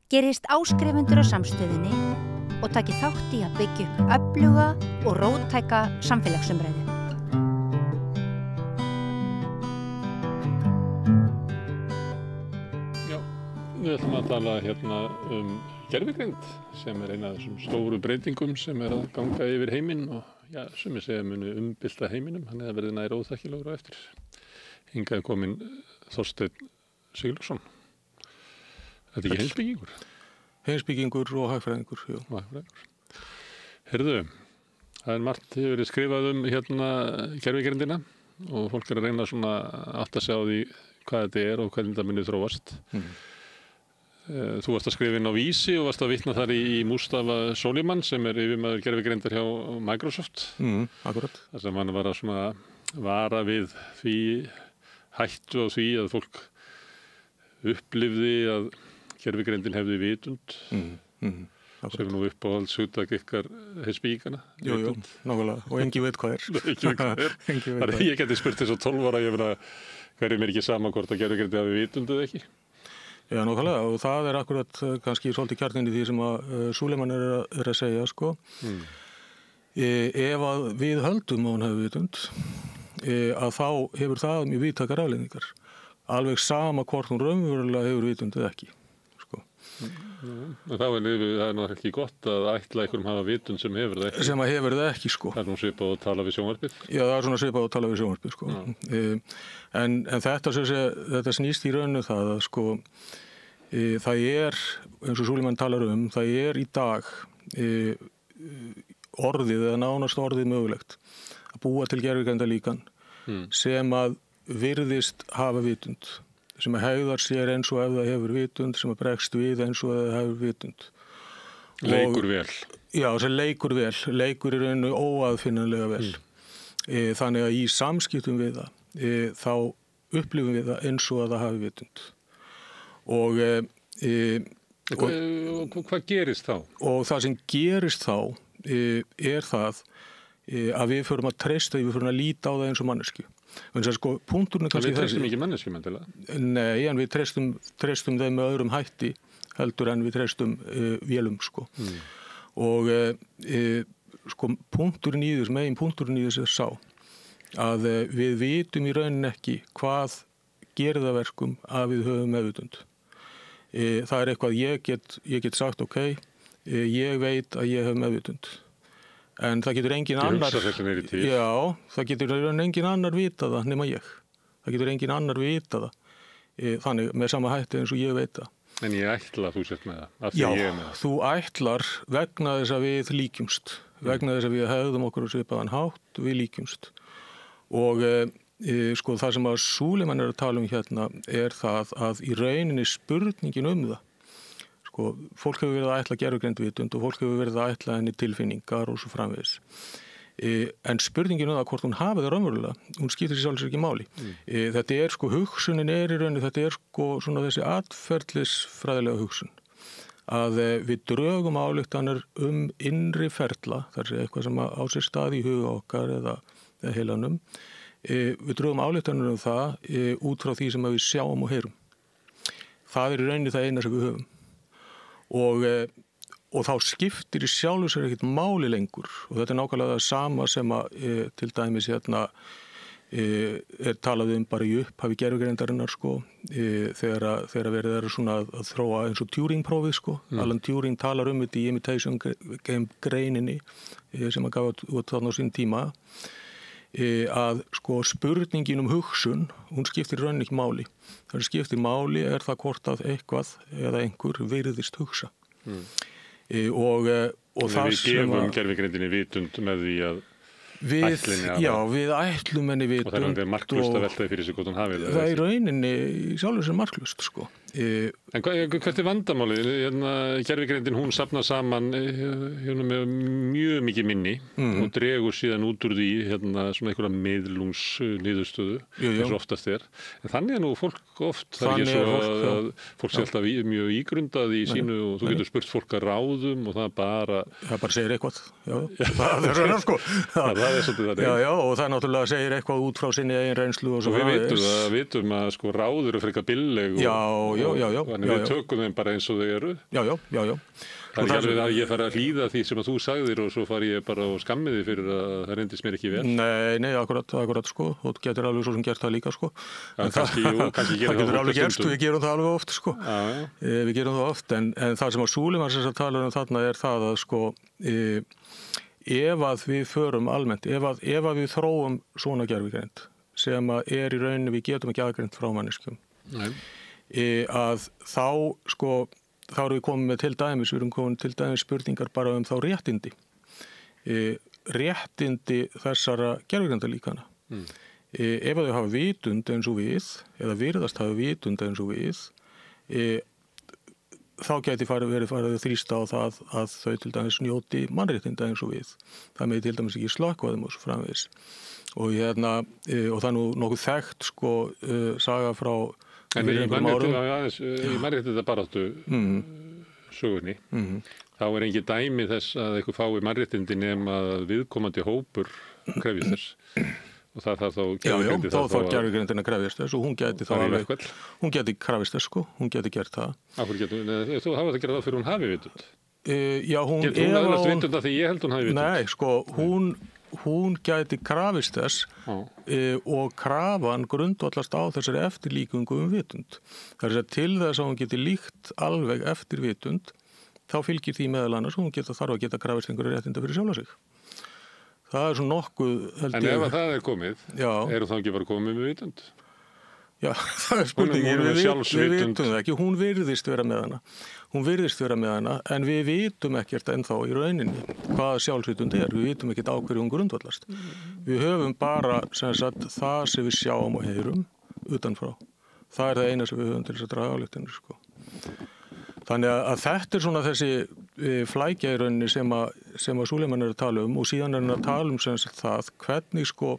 gerist áskrifendur á samstöðinni og taki þátt í að byggja upp öfluga og róttæka samfélagsumræðu. Já, við ætlum að tala hérna gervigreind sem ein af þessum stóru breytingum sem að ganga yfir heiminn og já, sumir segja muni umbylta heiminum, hann er að verði nær óþekkilegur á eftir. Hingað kominn Þorsteinn Sigurðsson. Þetta er ekki heimspekingur? Heimspekingur og hagfræðingur, já. Hagfræðingur. Heyrðu, það er margt hefur verið skrifað hérna gervigreindina og fólk er að reyna svona að átta sig á því hvað þetta er og hvernig þetta muni þróast. Þú varst að skrifa inn á Vísi og varst að vitna þar í Mustafa Soliman sem er yfirmaður gervigreindar hjá Microsoft. Akkurat. Það sem hann var að svona vara við því hættu á því að fólk upplifði að gervigreindin hefði vitund. Sem nú uppáhaldshugtak ykkar heimspekingana. Jú, nákvæmlega. Og engin veit hvað er. Engin veit hvað er. Þannig að ég geti spurt þess að 12 ára, ég meina, hverjum er ekki sama hvort að gervigreindin hafi vitund eða ekki? Já, nákvæmlega. Og það er akkurat kannski svolítið kjarninn í því sem að Suleiman er að segja, sko. Ef að við höldum að hún hefur vitund, að þá hefur það mjög víðtækar afleiðingar. Alveg sama hvort hún raunverulega hefur vitund eða ekki. Sko. Það er nú ekki gott að ætla einhverjum hafa vitund sem hefur það ekki. Sem að hefur það ekki, sko. Það er nú svipað að tala við sjónvarpið. Já, það er svona svipað að tala við sjónvarpið, sko. En þetta snýst í rauninu það að, sko, það er, eins og Suleiman talar það er í dag orðið eða nánast orðið mögulegt að búa til gervigreindarlíkan sem að virðist hafa vitund, sem að hegðar sér eins og ef það hefur vitund, sem að bregst við eins og ef það hefur vitund. Leikur vel. Já, sem leikur vel, leikur í rauninu óaðfinnanlega vel. Þannig að í samskiptum við það, þá upplifum við það eins og að það hafi vitund. Og hvað gerist þá? Og það sem gerist þá er það að við förum að treysta, við förum að líta á það eins og mannesku. Sko, punkturinn er kannski þessi. Við treystum ekki mannesku, menntilega? Nei, en við treystum þeim með öðrum hætti heldur en við treystum vélum, sko. Og sko, punkturinn í þess, megin punkturinn í þess er sá að við vitum í rauninni ekki hvað gerir það verkum að við höfum meðvitund. Það er eitthvað ég get sagt, ok, ég veit að ég hef meðvitund. En það getur engin annar, það getur engin annar vita það nema ég. Það getur engin annar vita það. Þannig með sama hætti eins og ég veit það. En ég ætla að þú sért með það, af því ég er með það. Þú ætlar vegna þess að við líkjumst, vegna þess að við hegðum okkur á svipaðan hátt, við líkjumst. Og sko það sem að Suleiman er að tala hérna er það að í rauninni spurningin það. Sko, fólk hefur verið að ætla gervigreindvitund og fólk hefur verið að ætla henni tilfinningar og svo framvegis. En spurningin það hvort hún hafi það raunverulega, hún skiptir sér sjálfsög ekki máli. Þetta er sko, hugsunin er í rauninni, þetta er sko svona þessi atferlisfræðilega hugsun. Að við drögum ályktanir innri ferla, þar sé eitthvað sem á sér stað í huga okkar eða heilanum. Við drögum ályktanir það út frá því sem við sjáum og heyrum. Það er í rauninni það eina sem við höfum. Og þá skiptir í sjálfu sér ekkert máli lengur og þetta er nákvæmlega það sama sem að til dæmis hérna er talað bara í upphafi gervigreindarinnar, sko, þegar verið er svona að þróa eins og Turing-prófið, sko. Alan Turing talar þetta í Imitation Game greininni sem hann gaf út þarna á sín tíma að sko spurningin hugsun, hún skiptir í rauninni ekki máli. Það skiptir máli er það hvort að eitthvað eða einhver virðist hugsa. Og það við gefum gervigreindinni vitund með því að við ætlum henni vitund. Og það er marklaust að veltaði fyrir sig hvort hún hafið það. Það er rauninni sjálfur sem marklaust, sko. En hvert er vandamálið? Gervigreindin, hún safnar saman með mjög mikið minni og dregur síðan út úr því svona einhverja miðlungsniðurstöðu, eins og oftast er. En þannig er nú fólk oft, það er ekki svo að fólk sé alltaf mjög ígrundað í sínu og þú getur spurt fólk að ráðum og það bara segir eitthvað. Það er svona, sko. Það er svolítið það. Já, og það náttúrulega segir eitthvað út frá sinni eigin reynslu og svo. Og við vitum að sko ráður eru frekar billeg og Þannig við tökum þeim bara eins og þau eru. Já. Það er ekki alveg að ég fara að hlýða því sem að þú sagðir og svo fari ég bara og skammi því fyrir að það reyndist mér ekki vel. Nei, akkurat sko. Þú getur alveg svo sem gert það líka sko. Kannski getur alveg gerst, við gerum það alveg oft sko. Við gerum það oft, en það sem að Súleiman sem talar þarna er það að sko, ef að við förum almennt, ef að við þróum svona gervigreind sem að í rauninni við getum ekki aðgreind frá manneskjum, að þá erum við komið með við erum komin til dæmis spurningar bara þá réttindi. Réttindi þessara gervigreindarlíkana. Ef þau hafa vitund eins og við, eða virðast hafa vitund eins og við, þá gæti verið farið að þrýsta á það að þau til dæmis njóti mannréttinda eins og við. Það með til dæmis ekki slökkva þeim og svo framvegis. Og það er nú nokkuð þekkt saga frá En í mannréttinda baráttu sögunni, þá er engin dæmi þess að eitthvað fái mannréttindi nema að viðkomandi hópur krefjist þess. Og það þarf þá gervigreindin þá gervigreindin að krefjast þess og hún gæti þá alveg, hún gæti krefjast þess sko, hún gæti gert það. Þú hafa það að gera það fyrir hún hafi vitund. Já, hún getur hún aðrast vitund að því ég held hún hafi vitund. Nei, sko, hún gæti krafist þess og krafan grundvallast á þessari eftirlíkingu vitund. Það er til þess að hún geti líkt alveg eftir vitund, þá fylgir því meðal annars hún þarf að geta krafist einhverju réttinda fyrir sjálfa sig. Það er svo nokkuð held ég. En ef það er komið, eru þá ekki bara komið með vitund? Já, það er spurningin, við vitum það ekki, hún virðist vera með hana, en við vitum ekkert ennþá í rauninni hvað sjálfsvitund er, við vitum ekkert á hverju hún grundvallast. Við höfum bara það sem við sjáum og heyrum utanfrá. Það er það eina sem við höfum til þess að draga ályktun, sko. Þannig að þetta er svona þessi flækja í rauninni sem að Súleiman er að tala og síðan er hann að tala það hvernig sko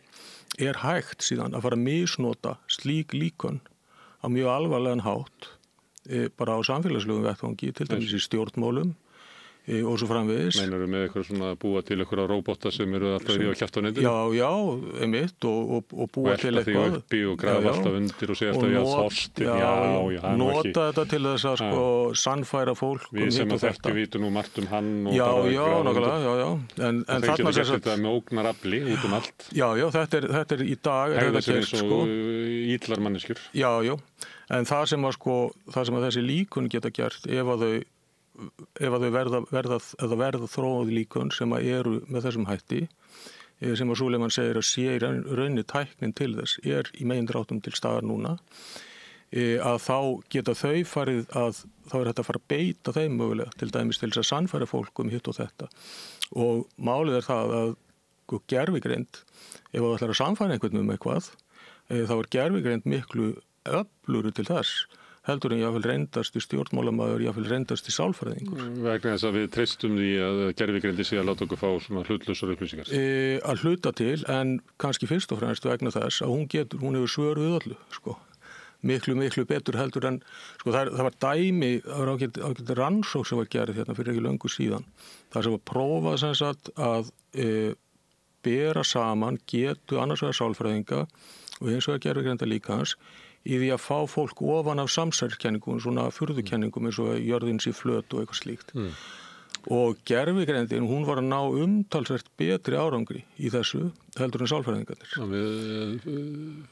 er hægt síðan að fara að misnota slík líkön á mjög alvarlegan hátt bara á samfélagslegum vettvangi, til dæmis í stjórnmálum og svo framvegis. Meinar með eitthvað svona búa til eitthvað róbóta sem eru alltaf í að kjafta á netinu? Já, einmitt og búa til eitthvað. Og velta því uppi og grafa alltaf undir og segja alltaf þorstin. Nota þetta til þess að sko sannfæra fólk. Við sem að þekkju vitum nú margt hann og já, nákvæmlega. En þeir geta gert þetta með ógnarafli út allt. Já, þetta er í dag. Hegða sér eins og illar manneskjur. Já, en það sem að þessi líkun geta gert ef að þau verða þróað líkun sem að eru með þessum hætti, sem að Súleiman segir að sé í rauninni tæknin til þess, í megindráttum til staðar núna, að þá geta þau farið þá er þetta að fara að beita þeim mögulega, til dæmis til þess að sannfæra fólk hitt og þetta. Og málið er það að gervigreind, ef það ætlar að sannfæra einhvern eitthvað, þá er gervigreind miklu öflugri til þess, heldur en jáfnvel reyndast í stjórnmálamaður, jáfnvel reyndast í sálfræðingur. Vegna þess að við treystum því að gervigreindi sé að láta okkur fá svona hlutlausar upplýsingar? Að hluta til, en kannski fyrst og fremst vegna þess að hún hefur svör við öllu, sko. Miklu betur heldur en, sko, það var dæmi, það var ágætt rannsókn sem var gerð hérna fyrir ekki löngu síðan. Það sem var prófað sem sagt að bera saman getu annars vegar sálfræðinga og hins vegar gervigreinda líkans í því að fá fólk ofan af samsærkenningum, svona furðukenningum eins og jörðin sé flöt og eitthvað slíkt. Og gervigreindin, hún var að ná umtalsvert betri árangri í þessu heldur en sálfræðingarnir.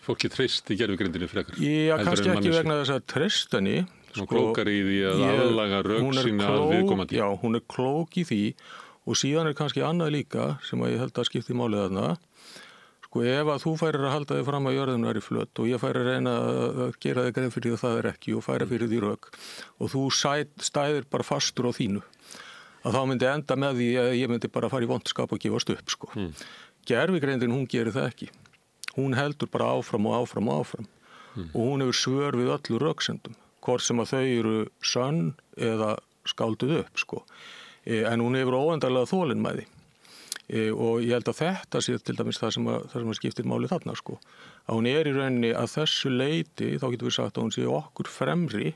Fólki treysti gervigreindinu frekar? Já, kannski ekki vegna þess að treyst henni. Hún klókar í því að aðlaga rök sína að viðkomandi. Já, hún er klók í því og síðan er kannski annað líka sem að ég held að skipti málið þarna. Sko ef að þú færir að halda þig fram að jörðinu er í flöt og ég færir að reyna að gera þig grein fyrir því að það er ekki og færa fyrir því rök og þú stæðir bara fastur á þínu, að þá myndi enda með því að ég myndi bara fara í vondskap og gefast upp, sko. Gervigreindin, hún gerir það ekki. Hún heldur bara áfram og hún hefur svör við öllu röksendum, hvort sem að þau eru sönn eða skálduð upp, sko. En hún hefur óendanlega þolinmæði. Og ég held að þetta sé til dæmis það sem að skiptir máli þarna, sko. Að hún í rauninni að þessu leyti, þá getur við sagt að hún sé okkur fremri,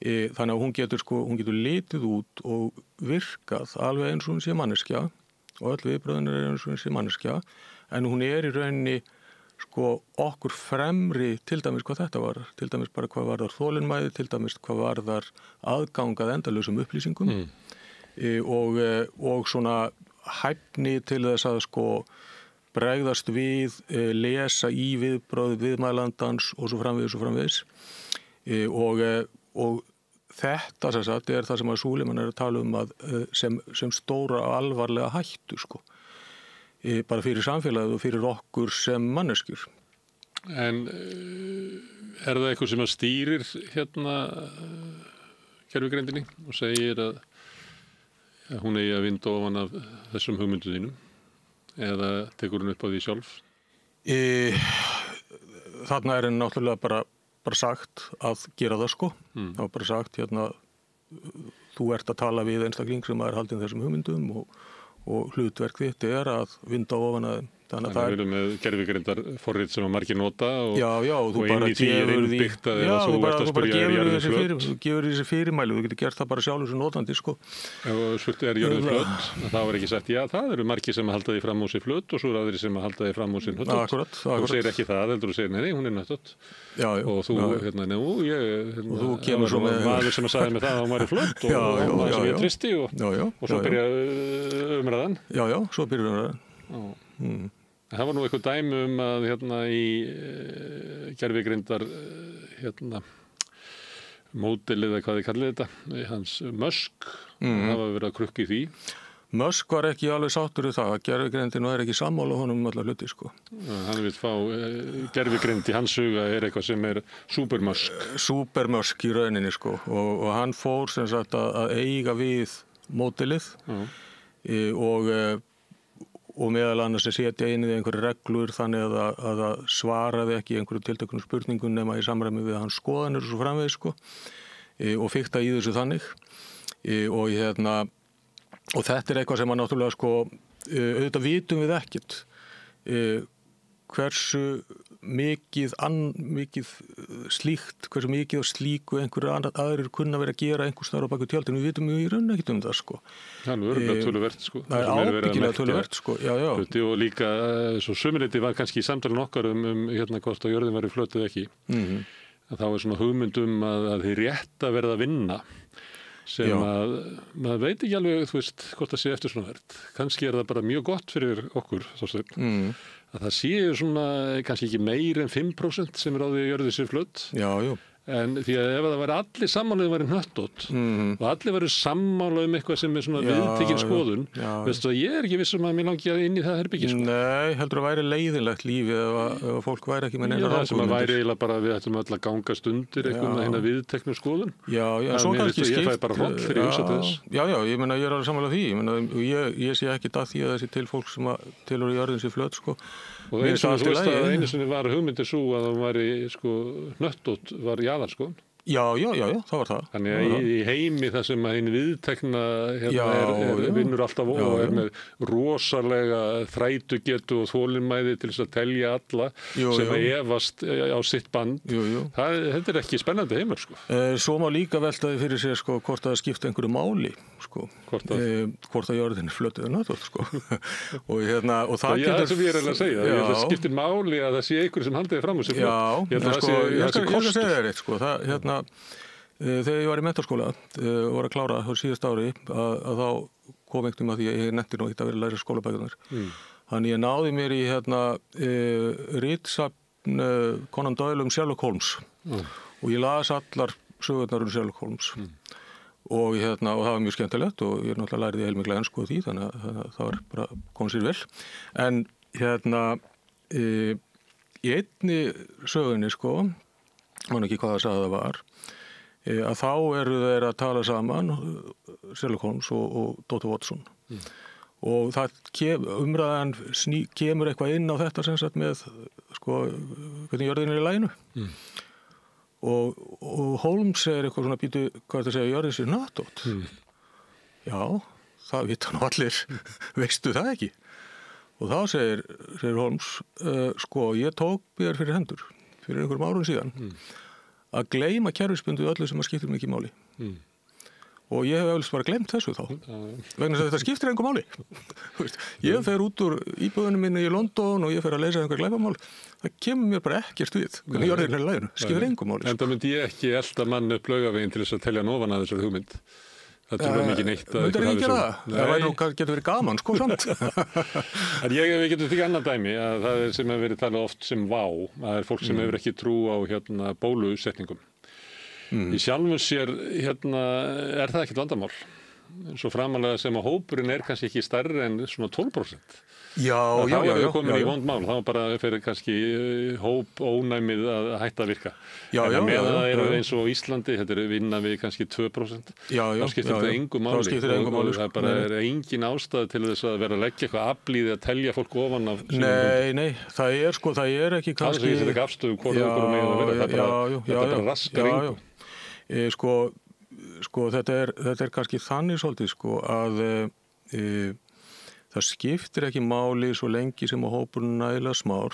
þannig að hún getur litið út og virkað alveg eins og hún sé manneskja og öll viðbröðin eins og hún sé manneskja, en hún í rauninni sko okkur fremri til dæmis hvað þetta var, til dæmis bara hvað varðar þolinmæði, til dæmis hvað varðar aðgangað endalausum upplýsingum og svona hæfni til þess að sko bregðast við, lesa í viðbrögð viðmælandans og svo framvegis og þetta sem sagt er það sem að Súleiman er að tala að sem stóra og alvarlega hættu sko. Bara fyrir samfélagið og fyrir okkur sem manneskjur. En það eitthvað sem að stýrir hérna gervigreindinni og segir að hún eigi að vinda ofan af þessum hugmyndu þínum eða tekur hún upp á því sjálf? Þarna er henni náttúrulega bara sagt að gera það sko. Það var bara sagt hérna þú ert að tala við einstakling sem er haldinn þessum hugmyndum og hlutverk þitt er að vinda ofan að þeim. Þannig að við erum með gervigreindar forrit sem að margir nota og þú inn í því er innbyggt að ef þú ert að spyrja er jörðin flöt. Þú gefur þessi fyrirmæli, þú getur gert það bara sjálfur sem notandi sko. Ef þú spurt er jörðin flöt, þá er ekki sagt já, það eru margir sem að halda því fram úr sér flöt og svo eru aðrir sem að halda því fram úr sér hnöttótt. Akkurat. Þú segir ekki það, heldur þú segir nei, hún er hnöttótt. Og þú, þú kemur svo með maður sem að sagði mig það að hún væri flöt og maður sem ég tristi og svo byrja umræðan. Já, svo byrja umræðan. Það var nú eitthvað dæmi að hérna í gervigreindar módelið eða hvað þið kallið þetta, hans Musk, það var verið að krukka í því. Musk var ekki alveg sáttur við það, gervigreindin er ekki sammála honum allar hluti sko. Hann vil fá gervigreind í hans huga er eitthvað sem er supermusk. Supermusk í rauninni sko og hann fór sem sagt að eiga við módelið og meðal annars að setja inn í einhverju reglur þannig að það svaraði ekki einhverju tilteknum spurningum nema í samræmi við hans skoðanir og svo framvegis sko og fikta í þessu þannig og þetta er eitthvað sem að náttúrulega sko auðvitað vitum við ekkert hversu mikið slíkt, hversu mikið og slíku einhverju aðrir kunna verið að gera einhvers staðar á baku tjöldin, við vitum í raun ekkert það sko. Það er örgulega töluvert sko. Það er ábyggilega töluvert sko, já. Og líka, svo sumuleyti var kannski í samtalinu okkar hérna hvort að jörðin væri flöt eða ekki. Þá er svona hugmynd að þið rétt að verða að vinna sem að maður veit ekki alveg, þú veist, hvort það sé eftir svona verð. Kannski er það bara mjög gott fyrir okkur, Þorsteinn, að það séu svona kannski ekki meir en 5% sem er á því að jörðin sé flöt. Já. En því að ef það væri allir sammála væri hnöttótt og allir væri sammála eitthvað sem er svona viðtekin skoðun, veistu að ég er ekki viss að mér langi að inn í það herbyggi sko. Nei, heldur að væri leiðinlegt lífi ef fólk væri ekki með neina ráðgóðmyndir. Já, það sem að væri eiginlega bara við ættum öll að gangast undir einhvern hérna viðteknu skoðun. Já, svo kannski skipt. Ég fæ bara hroll fyrir hugsa til þess. Já, ég meina ég er alveg sammála því. Ég sé ekki að því að þessi til fólk sem tilheyrir jörðin sé flöt sko. Og einu sinni var hugmyndir svo að það væri sko hnöttótt var jaðar sko. Já, það var það. Þannig að í heimi þar sem að hinn viðtekna vinnur alltaf og er með rosalega þrætugetu og þolinmæði til þess að telja alla sem að efast á sitt band. Þetta er ekki spennandi heimur sko. Svo má líka veltaði fyrir sér sko hvort það skipta einhverju máli sko. Hvort að jörðin flötuði náttúrulega sko. og það getur... Það sem ég er að segja. Það skiptir máli að það sé einhverju sem haldiði fram úr sér flöt. Ég skal segja þér eitt sko. Þegar ég var í menntaskóla og var að klára á síðust ári að þá kom einhvern að því að ég nefndi nú ekki að vera að læra skólabækunar. Þannig ég náði mér í ritsafn Conan Doyle Sherlock Holmes og ég las allar sögurnar Sherlock Holmes og það var mjög skemmtilegt og ég náttúrulega lærði heilmikla ensku á því þannig að það var bara komið sér vel. En í einni sögunni sko, man ekki hvað það sagði það var, að þá eru þeir að tala saman Sherlock Holmes og Dr. Watson og það umræðan kemur eitthvað inn á þetta sem sagt með sko, hvernig jörðin er í laginu og Holmes er eitthvað svona býtu, hvað er það að segja, jörðin sé hnöttótt já, það vita nú allir veistu það ekki og þá segir Holmes sko, ég tók mér fyrir hendur fyrir einhverjum árum síðan að gleyma kerfisbundu öllu sem að skiptir mikið máli og ég hef eflust bara glemt þessu þá vegna þess að þetta skiptir engu máli ég fer út úr íbúðunum minni í London og ég fer að leysa einhver glæpamál það kemur mér bara ekkert við hvernig ég orðir hérna læginu, skiptir engu máli En það myndi ég ekki elta mann upp Laugaveginn til þess að telja ofan að þessari hugmynd Það trúið mikið neitt að myndir ekki gera það væri nú getur verið gaman, sko samt En við getum því annað dæmi að það sem hefur verið talað oft sem vá það fólk sem hefur ekki trú á bólusetningum Í sjálfum sér er það ekkert vandamál svo framalega sem að hópurinn kannski ekki stærri en svona 12% Já, komin í vond mál, þá bara fyrir kannski hóp ónæmið að hætta að virka. Meðan það eru eins og Íslandi, þetta eru vinna við kannski 2%, þá skiptir þetta engu máli. Og það bara er engin ástæða til þess að vera að leggja eitthvað aflíði að telja fólk ofan af Nei, það er ekki kannski... Það er ekki afstöðu hvort okkur með að vera, þetta bara raskar engu. Þetta er kannski þannig svolítið að það skiptir ekki máli svo lengi sem að hópurinn nægilega smár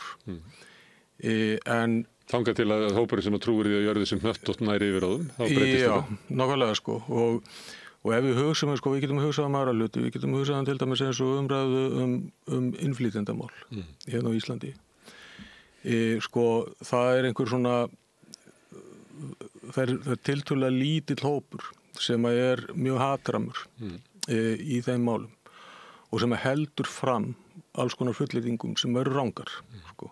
en þangað til að hópurinn sem að trúir því að gjörði sem hnöttótt næri yfir á þeim þá breytist þetta. Já, nákvæmlega og ef við hugsaum við getum hugsað aðra hluti, við getum hugsað til dæmis eins og umræðu innflytjendamál hérna á Íslandi. Það er einhver svona það er tiltölulega lítill hópur sem að mjög hatramur í þeim málum og sem að heldur fram alls konar fullyrðingum sem eru rangar og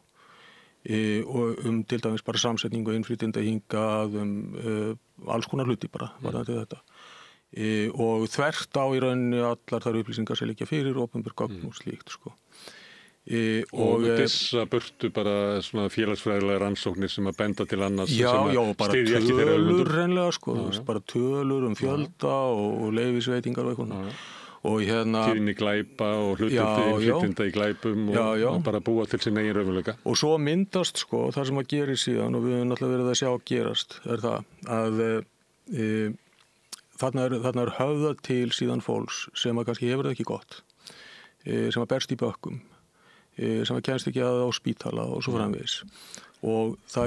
til dæmis bara samsetningu innflytjenda hingað alls konar hluti bara varðandi þetta og þvert á í rauninni allar þær upplýsingar sem liggja fyrir opinber gögn og slíkt og þessa burtu bara svona félagsfræðilega rannsóknir sem að benda til annars bara tölur reynlega bara tölur fjölda og leyfisveitingar og eitthvað og tíðni glæpa og hlutinda í glæpum og bara búa til sín eigin raunveruleika. Og svo myndast það sem að gerir síðan og við höfum náttúrulega verið að sjá gerast það að þarna er höfðað til síðan fólks sem að kannski hefur það ekki gott sem að berst í bökkum sem að kemst ekki að á spítala og svo framvegis og það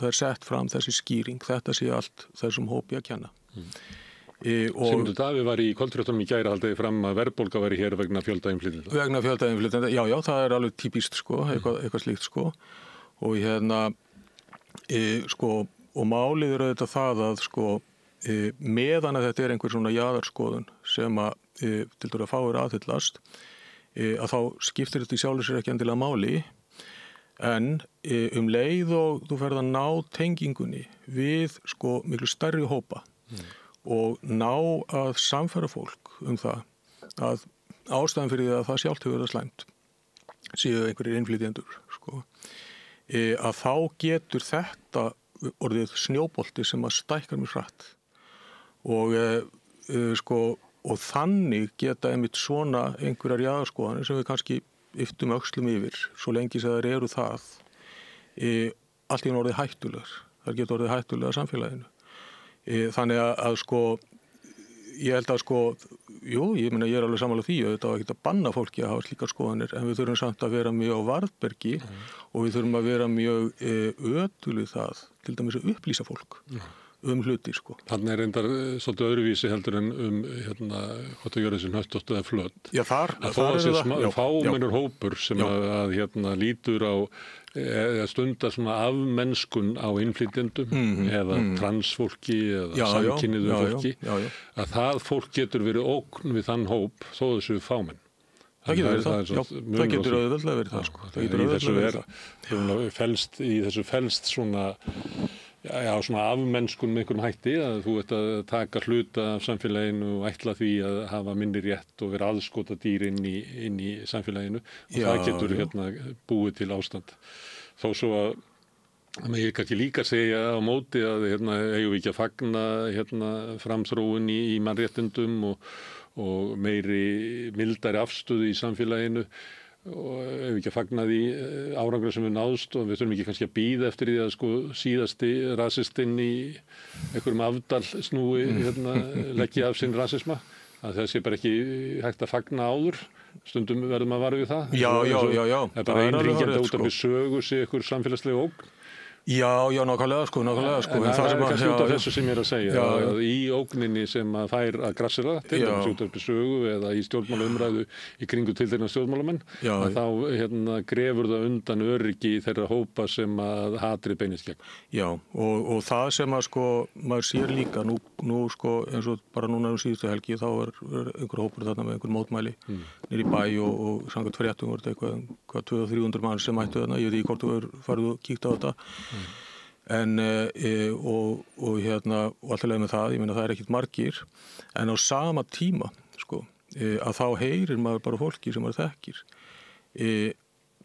er sett fram þessi skýring þetta sé allt þessum hópi að kenna Sigmundur Davíð var í kvöldfréttunum í gær haldiði fram að verðbólga væri hér vegna fjölda innflytjenda. Vegna fjölda innflytjenda, já, það er alveg típist eitthvað slíkt og og málið er auðvitað það að meðan að þetta er einhver svona jaðarskoðun sem að til dæmis að fáir aðhyllast að þá skiptir þetta í sjálfu sér ekki endilega máli en leið og þú ferð að ná tengingunni við miklu stærri hópa og ná að samfæra fólk það að ástæðan fyrir því að það sjálft hefur það slæmt séu einhverjir innflytjendur að þá getur þetta orðið snjóbolti sem að stækkar mjög hratt og þannig geta einmitt svona einhverjar jaðarskoðanir sem við kannski yftum öxlum yfir svo lengi sem þær eru það allt í orðið hættulegar þær geta orðið hættulegar samfélaginu þannig að ég held að ég er alveg sammála því og þetta var ekki að banna fólki að hafa slíkar skoðanir en við þurfum samt að vera mjög á varðbergi og við þurfum að vera mjög ötulið það til dæmis að upplýsa fólk hluti Þannig er reyndar svolítið öðruvísi heldur en hvort að gera þessi hnöttótt eða flöt Já, þar er það fámennur hópur sem að lítur á stundar svona afmennskun á innflytjendum eða transfólki eða samkynniðu fólki að það fólk getur verið ógn við þann hóp þó þessu fámenn Það getur auðveldlega verið það Það getur auðveldlega verið það Í þessu felst svona svona afmennskun með einhverjum hætti að þú ert að taka hluta af samfélaginu og ætla því að hafa minni rétt og vera aðskota dýr inn í samfélaginu og það getur búið til ástand þó svo að ég kannski líka segja á móti að eigum við ekki að fagna framþróun í mannréttindum og meiri mildari afstöðu í samfélaginu og ef ekki að fagna því árangur sem við náðst og við þurfum ekki kannski að bíða eftir því að síðasti rasistinn í einhverjum afdal snúi leggja af sinn rasisma að það sé bara ekki hægt að fagna áður stundum verðum að vara við það Já það er bara einríkjandi út af við sögu sé einhver samfélagslega ógn Já, nákvæmlega sko. En það er kannski út af þessu sem ég er að segja, að í ógninni sem að fær að grassera, til dæmis útvarpi Sögu eða í stjórnmálaumræðu í kringu tiltekna stjórnmálamenn, að þá grefur það undan öryggi þeirra hópa sem að hatrið beinist gegn. Já, og það sem að sko, maður sér líka, nú sko, eins og bara núna síðustu helgi, þá er einhver hópur þarna með einhver mótmæli niður í bæ og samkvæmt fréttum voru þetta eitthvað 200-300 mann sem mættu þarna, ég veit ekki hvort þú er farið og kíkt á þetta. En og alltaf leið með það, ég meina það er ekkert margir, en á sama tíma sko, að þá heyrir maður bara fólki sem maður þekkir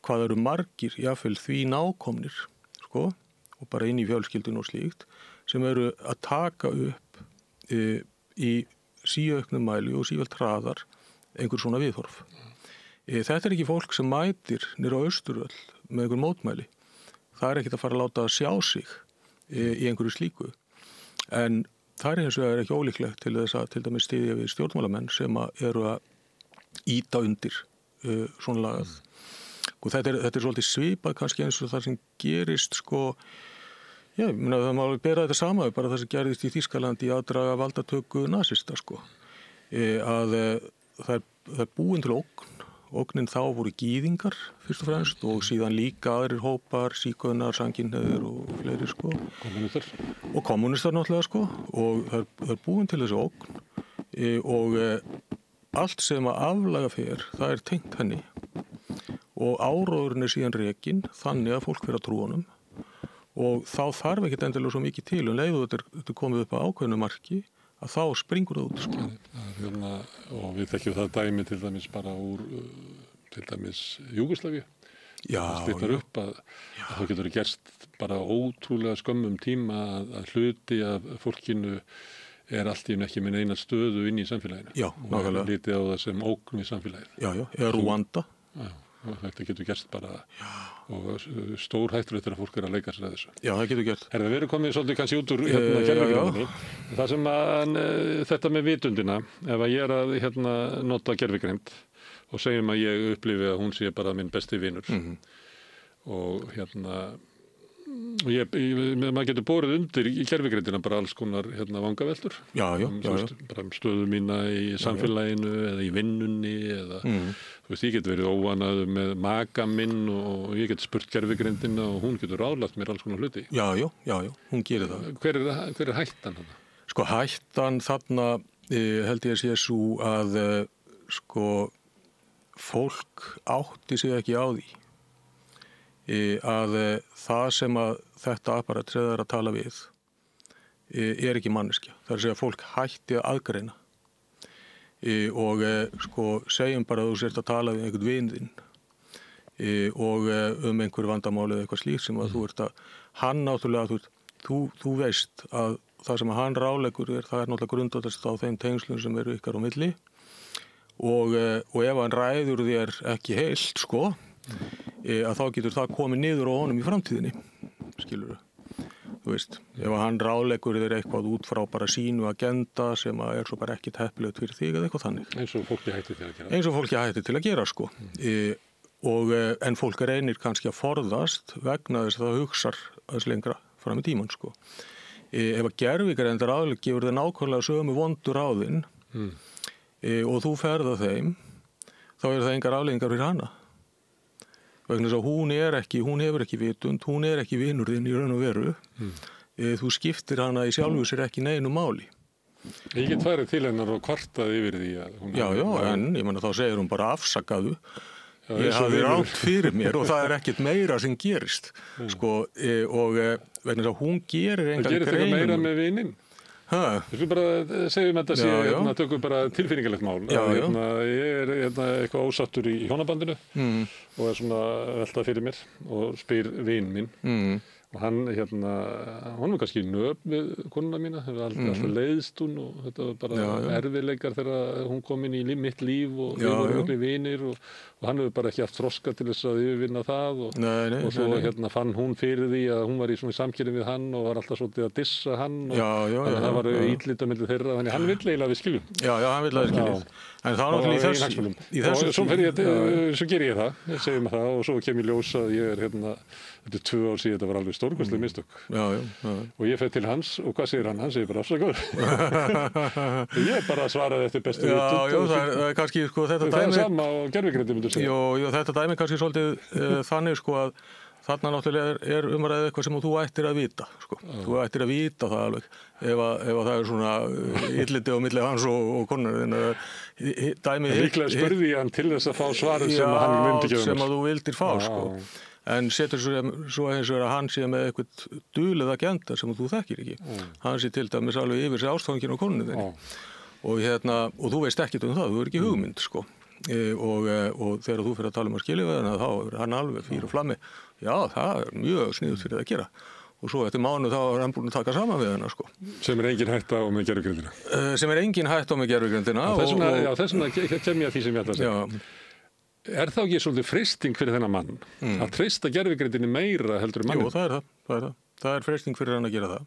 hvað eru margir, jáfnvel því nákomnir sko, og bara inn í fjölskyldun og slíkt, sem eru að taka upp í síauknum mæli og sífellt hraðar einhver svona viðhorf. Þetta er ekki fólk sem mætir niður á Austurvöll með einhver mótmæli. Það er ekkert að fara að láta sjá sig í einhverju slíku. En það er hins vegar ekki ólíklegt til þess að til dæmis styðja við stjórnmálamenn sem eru að ýta undir svona lagað. Og þetta er svolítið svipað kannski eins og það sem gerist sko, ég meina það má bera þetta saman bara það sem gerðist í Þýskalandi í aðdraga valdatöku nasista sko. Að það er búin til ógnin þá voru gýðingar fyrst og fremst og síðan líka aðrir hópar, sígaunar, samkynhneigðir og fleiri sko. Kommunistar. Og kommunistar náttúrulega sko og það er búin til þessi ógn og allt sem að aflaga fer, það er tengt henni og áróðurinn er síðan rekinn þannig að fólk fer að trúa honum og þá þarf ekkert endilega svo mikið til leiðu þetta komið upp á ákveðnu marki að þá springur það út sko. Og við þekkjum það dæmi til dæmis bara úr til dæmis Júgóslavíu. Það stittar upp að það getur gerst bara ótrúlega skömmum tíma að hluti af fólkinu er allt í einu ekki með neina stöðu inn í samfélaginu. Já, nákvæmlega. Og litið á það sem ógn við samfélagið. Eða Rúanda. Og þetta getur gerst bara og stór hættur eftir að fólk er að leika sér að þessu. Já, það getur gert. Við erum komið svolítið kannski út úr gervigrindinni. Það sem að þetta með vitundina, ef að ég er að nota gervigrind og segjum að ég upplifi að hún sé bara minn besti vinur og maður getur borið undir í gervigrindina bara alls konar vangaveltur. Bara stöðu mína í samfélaginu eða í vinnunni eða þú veist, ég get verið óanaður með maka minn og ég get spurt gervigrindina og hún getur ráðlagt mér alls konar hluti. Já, hún gerir það. Hver er hættan þarna? Sko hættan þarna held ég að sé svo að sko fólk átti sig ekki á því að það sem að þetta apparat er að tala við er ekki manneskja. Það er að segja að fólk hætti að aðgreina og sko segjum bara að þú sért að tala við einhvern vin þinn og einhver vandamáli eða eitthvað slíkt sem að þú ert að hann náttúrulega, þú veist að það sem að hann ráleikur það er náttúrulega grundvallast á þeim tengslum sem eru ykkar á milli og ef hann ræður þér ekki heilt sko að þá getur það komið niður á honum í framtíðinni, skilurðu. Þú veist, ef hann ráleikur þér eitthvað út frá bara sínu agenda sem að er svo bara ekkit heppilegt fyrir þig eða eitthvað þannig. Eins og fólki hættir til að gera. Eins og fólki hættir til að gera, sko. En fólk reynir kannski að forðast vegna þess að það hugsar aðeins lengra fram í tímann, sko. Ef að gervigreind ráðleik gefur þér nákvæmlega sömu vondu ráðin og þú ferð að þeim, þá eru það engar afleiðingar fyrir hana. Vegna þess að hún hefur ekki vitund, hún er ekki vinur þinn í raun og veru. Þú skiptir hana í sjálfu sér ekki neinu máli. Ég get farið til hennar og kvartað yfir því að hún... Já, en ég meina þá segir hún bara afsakaðu. Ég hafði rátt fyrir mér og það er ekkert meira sem gerist. Sko, og vegna þess að hún gerir engan greinum. Það gerir þetta meira með vininn? Við skulum bara segjum þetta sé, tökum bara tilfinningalegt mál. Ég er eitthvað ósattur í hjónabandinu og er svona veltað fyrir mér og spyr vin minn. Og hann, hún var kannski nöp við konuna mína, alltaf leiðst hún og þetta var bara erfiðleikar þegar hún kom inn í mitt líf og við vorum miklu vinir og hann hefur bara ekki haft þroska til þess að yfirvinna það og svo fann hún fyrir því að hún var í svona samkynni við hann og var alltaf svolítið að dissa hann og það var ítlita milli þeirra, þannig hann vill eiginlega við skiljum. Já, hann vill að við skiljum. En það var náttúrulega í þessu... Svo ger ég það, ég segi mig það og svo kem ég ljós að ég er, þetta er 2 ár síðan, þetta var alveg stórkostleg mistök. Já. Og ég fer til hans og hvað segir hann? Hann segir bara afsakaður. Ég bara svaraði eftir bestu vitund. Já, það er kannski sko þetta dæmi. Það er dæmi. sama og gervigreindin myndur segja. Jú, þetta dæmi kannski svolítið þannig sko að þarna náttúrulega er umræðið eitthvað sem þú ættir að vita, sko. Þú ættir að vita það alveg ef það er svona illiti á milli hans og konar. Líklega spurði ég hann til þess að fá svarið sem hann myndi gefa mér. Sem að þú vildir fá, sko. En setur svo eins og að hann sé með eitthvað dulið agenda sem þú þekkir ekki. Hann sé til dæmis alveg yfir sig ástfangin á konunni þinni. Og þú veist ekkert það, þú er ekki hugmynd, sko. Og þegar þú fyrir að tala að skilja við hann, þá er hann alveg fyrir flammi. Já, það er mjög sniðugt fyrir það að gera. Og svo eftir mánuð þá er hann búin að taka saman við hana, sko. Sem er engin hætta á með gervigreindina. Sem er engin hætta á með gervigreindina. Þess vegna kem ég að því sem ég ætla að segja. Er þá ekki svolítið freisting fyrir þennan mann að treysta gervigreindinni meira heldur mannin? Jú, það er það. Það er freisting fyrir hann að gera það.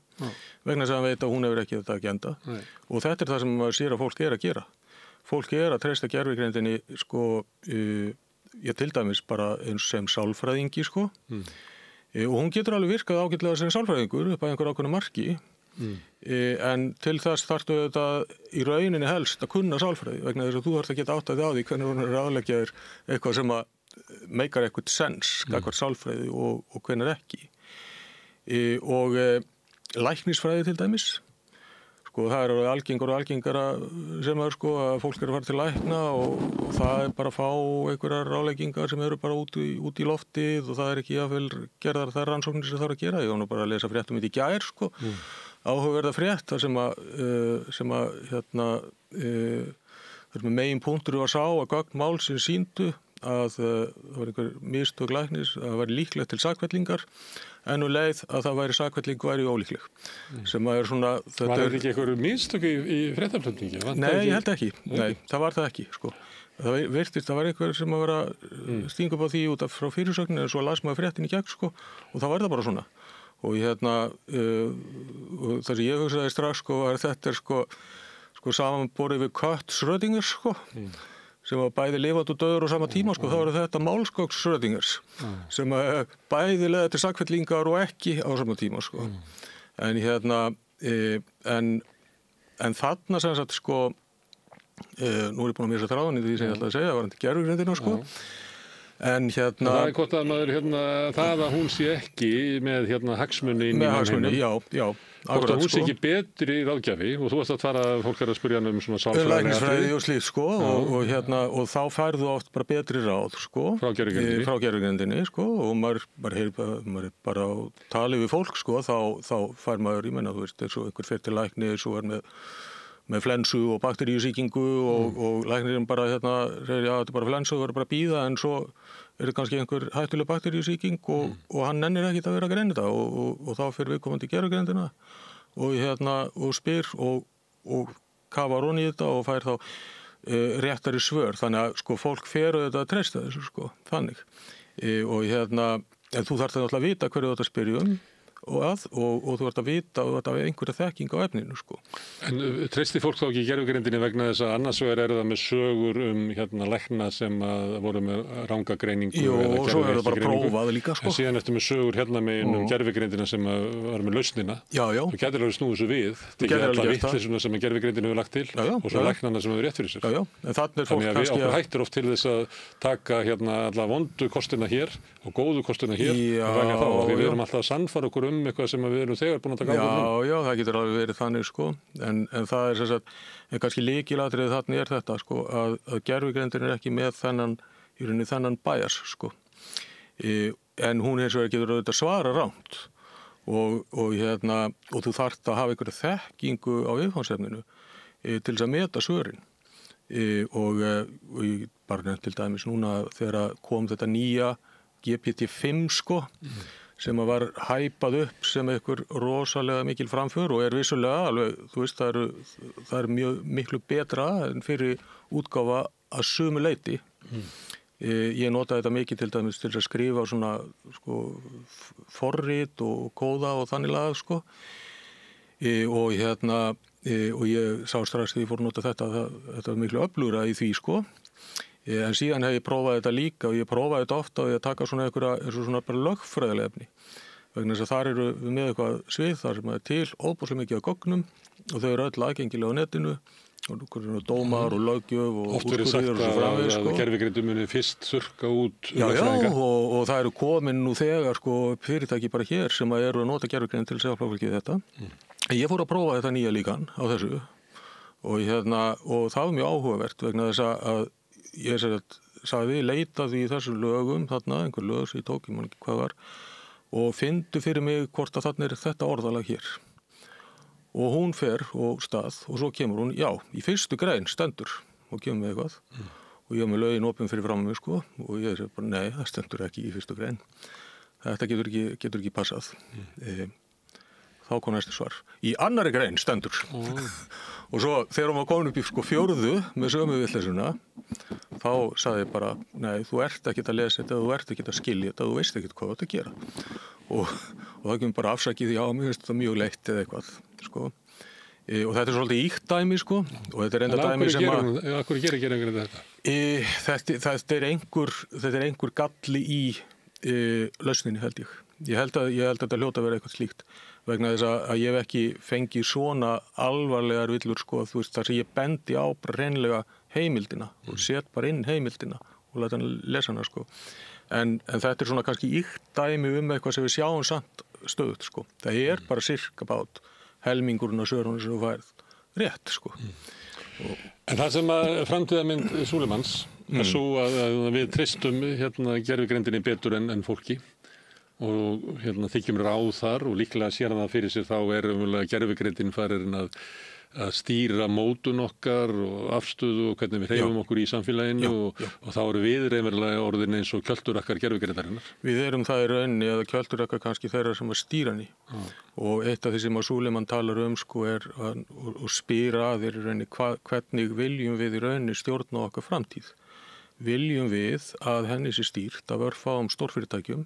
Vegna þess að hann veit að hún hefur ekki þetta agenda. Og þetta er það sem maður sér að fólk er að gera. Fólk er að treysta gervigreindinni, sko, ég til dæmis bara eins sem sálfræðingi, sko. Og hún getur alveg virkað ágætlega sem sálfræðingur upp að einhver ákveðnu marki. En til þess þarftu þetta í rauninni helst að kunna sálfræði vegna þess að þú þarft að geta áttaði á því hvernig hún er aðleggja þér eitthvað sem að meikar eitthvað sens, gagnvart sálfræði og hvernig ekki. Og læknisfræði til dæmis. Sko, það er algengara sem er sko að fólk er að fara til lækna og það er bara að fá einhverjar ráðleggingar sem eru bara út í loftið og það er ekki jafnvel gerðar þær rannsóknir sem það er að gera. Ég var nú bara að lesa frétt þetta í gær, sko. Áhugaverða frétt þar sem megin punktur var sá að gögn málsins sýndu að það var einhver mistök læknis að það væri líklegt til sakfellingar en leið að það sakfelling væri ólíkleg sem að er svona Var þetta ekki einhver mistök í fréttaflutningi? Nei, ég held ekki. Nei, það var það ekki, sko. Það virtist, það var einhver sem að vera stinga upp á því út af frá fyrirsögnin en svo las maður fréttin í gegn, sko, og þá var það bara svona. Og það sem ég hugsaði strax, sko, var þetta sko samanborið við Kurt Schrödinger, sko. Sem var bæði lifandi og dauður á sama tíma, sko, þá eru þetta málskóks Schrödingers sem bæði leiða til sakfellingar og ekki á sama tíma, sko. En en þarna sem sagt, sko, nú er ég búin að missa þráðan í því sem ég ætlaði að segja, það var ekki gervigreindina, sko. En það er gott að maður, það að hún sé ekki með hagsmuni inn í hagsmuni, já. Hvort að hún sé ekki betri ráðgjafi og þú varst að fara að fólk er að spyrja hann svona sálfræði. Læknisfræði og slíkt, sko, og þá færðu oft bara betri ráð, sko. Frá gervigreindinni, sko, og maður er bara á tali við fólk, sko, þá fær maður, ég menna, þú veist, eins og einhver fer til læknis og er með flensu og bakteríusýkingu og læknirinn bara segir, já, þetta er bara flensu, þú verður bara að bíða en svo er það kannski einhver hættuleg bakteríusýking og hann nennir ekkert að vera að greina þetta og þá fyrir viðkomandi gervigreindina og spyr og kafar ofan í þetta og fær þá réttari svör. Þannig að sko fólk fer og þetta treysta þessu, sko, þannig. En þú þarft að vita hverju þetta spyrjum og þú ert að vita og þetta er einhverja þekking á efninu, sko. En treysti fólk þá ekki gervigreindinni vegna þess að annars vegar er það með sögur lækna sem voru með ranga greiningu og svo er það bara prófað líka, sko. En síðan eftir með sögur megin gervigreindina sem var með lausnina. Já. Þú getur alveg snúið þessu við. Það getur alla vitleysuna sem gervigreindin hefur lagt til og svo læknana sem hefur rétt fyrir sér. Já. En þannig er fólk kannski okkur hættir oft til þess að taka alla vondu kostina hér og góðu kostina hér og velja þá. Því við erum alltaf að sannfæra okkur eitthvað sem við erum þegar búin að taka ákvörðun. Já, það getur alveg verið þannig, sko. En það er sem sagt, kannski lykilatriði þarna er þetta, sko, að gervigreindin er ekki með þennan bias, sko. En hún hins vegar getur auðvitað svara rangt og þú þarft að hafa einhverja þekkingu á viðfangsefninu til þess að meta svörin. Og ég bara nefnt til dæmis núna þegar kom þetta nýja GPT-5, sko, sem var hæpað upp sem einhver rosalega mikil framför og er vissulega alveg, þú veist, það er mjög miklu betra en fyrir útgáfa að sumu leyti. Ég notaði þetta mikið til dæmis til að skrifa svona, sko, forrit og kóða og þannig lag, sko. Og ég sá strax því ég fór að nota þetta var miklu öflugra í því, sko. En síðan hef ég prófað þetta líka og ég prófaði þetta ofta og ég taka svona einhverja, eins og svona bara lögfræðilega efni. vegna þess að þar eru við með eitthvað svið þar sem er til óbúslega mikið af gögnum og þau eru öll aðgengilega á netinu og dómar og löggjöf og oft verið sagt að gervigreindin muni fyrst þurrka út og það eru komin nú þegar fyrirtæki bara hér sem eru að nota gervigreind til að segja fólki þetta. Ég fór að prófa þetta nýja líkan á þessu og það var mjög áhugavert vegna þess að ég sagði leitaði í þessu lögum þarna, einhver lög sem ég tók, ég man ekki hvað var og fyndu fyrir mig hvort að þarna er þetta orðalag hér. Og hún fer og stað og svo kemur hún, já, í fyrstu grein stendur og kemur með eitthvað og ég hef með lögin opin fyrir fram mig og ég segi bara, nei, það stendur ekki í fyrstu grein. Þetta getur ekki passað. Þá kom næstu svar. Í annarri grein stendur. Og svo þegar hún var komin upp í fjórðu með sömu vitleysuna, þá sagði ég bara, nei, þú ert ekkert að lesa þetta, þú ert ekkert að skilja þetta, þú veist ekkert hvað þú ert að gera. Og það kemur bara afsakið, já, mér finnst þetta mjög leitt eða eitthvað, og þetta er svolítið íkt dæmi, og þetta er enda dæmi sem að... Akkur gerir þetta? Þetta er einhver galli í lausninni, held ég. Ég held að þetta hljóta að vera eitthvað slíkt, vegna þess að ég hef ekki fengið svona alvarlegar villur, þú veist, þar sem ég bendi á bara hreinlega heimildina og set bara inn heimildina og læta hann lesa hana, En þetta er svona kannski íkt dæmi eitthvað sem við sjáum samt stöðut, Það er bara sirka bát helmingurinn á sörunum sem þú færð rétt, En það sem að framtíðarmynd Súleimans er svo að við treystum gervigreindinni betur en fólki og þykjum ráð þar og líklega sér það fyrir sér þá er gervigreindin farin að stýra mótun okkar og afstöðu og hvernig við hreyfum okkur í samfélaginu og þá eru við raunverulega orðin eins og kjöldurakkar gervigreindarinnar. Við erum það í rauninni eða kjöldurakkar kannski þeirra sem að stýra henni og eitt af því sem að Súleiman talar er og spyr að í rauninni hvernig viljum við í rauninni stjórna okkar framtíð. Viljum við að henni sé stýrt af örfáum stórfyrirtækjum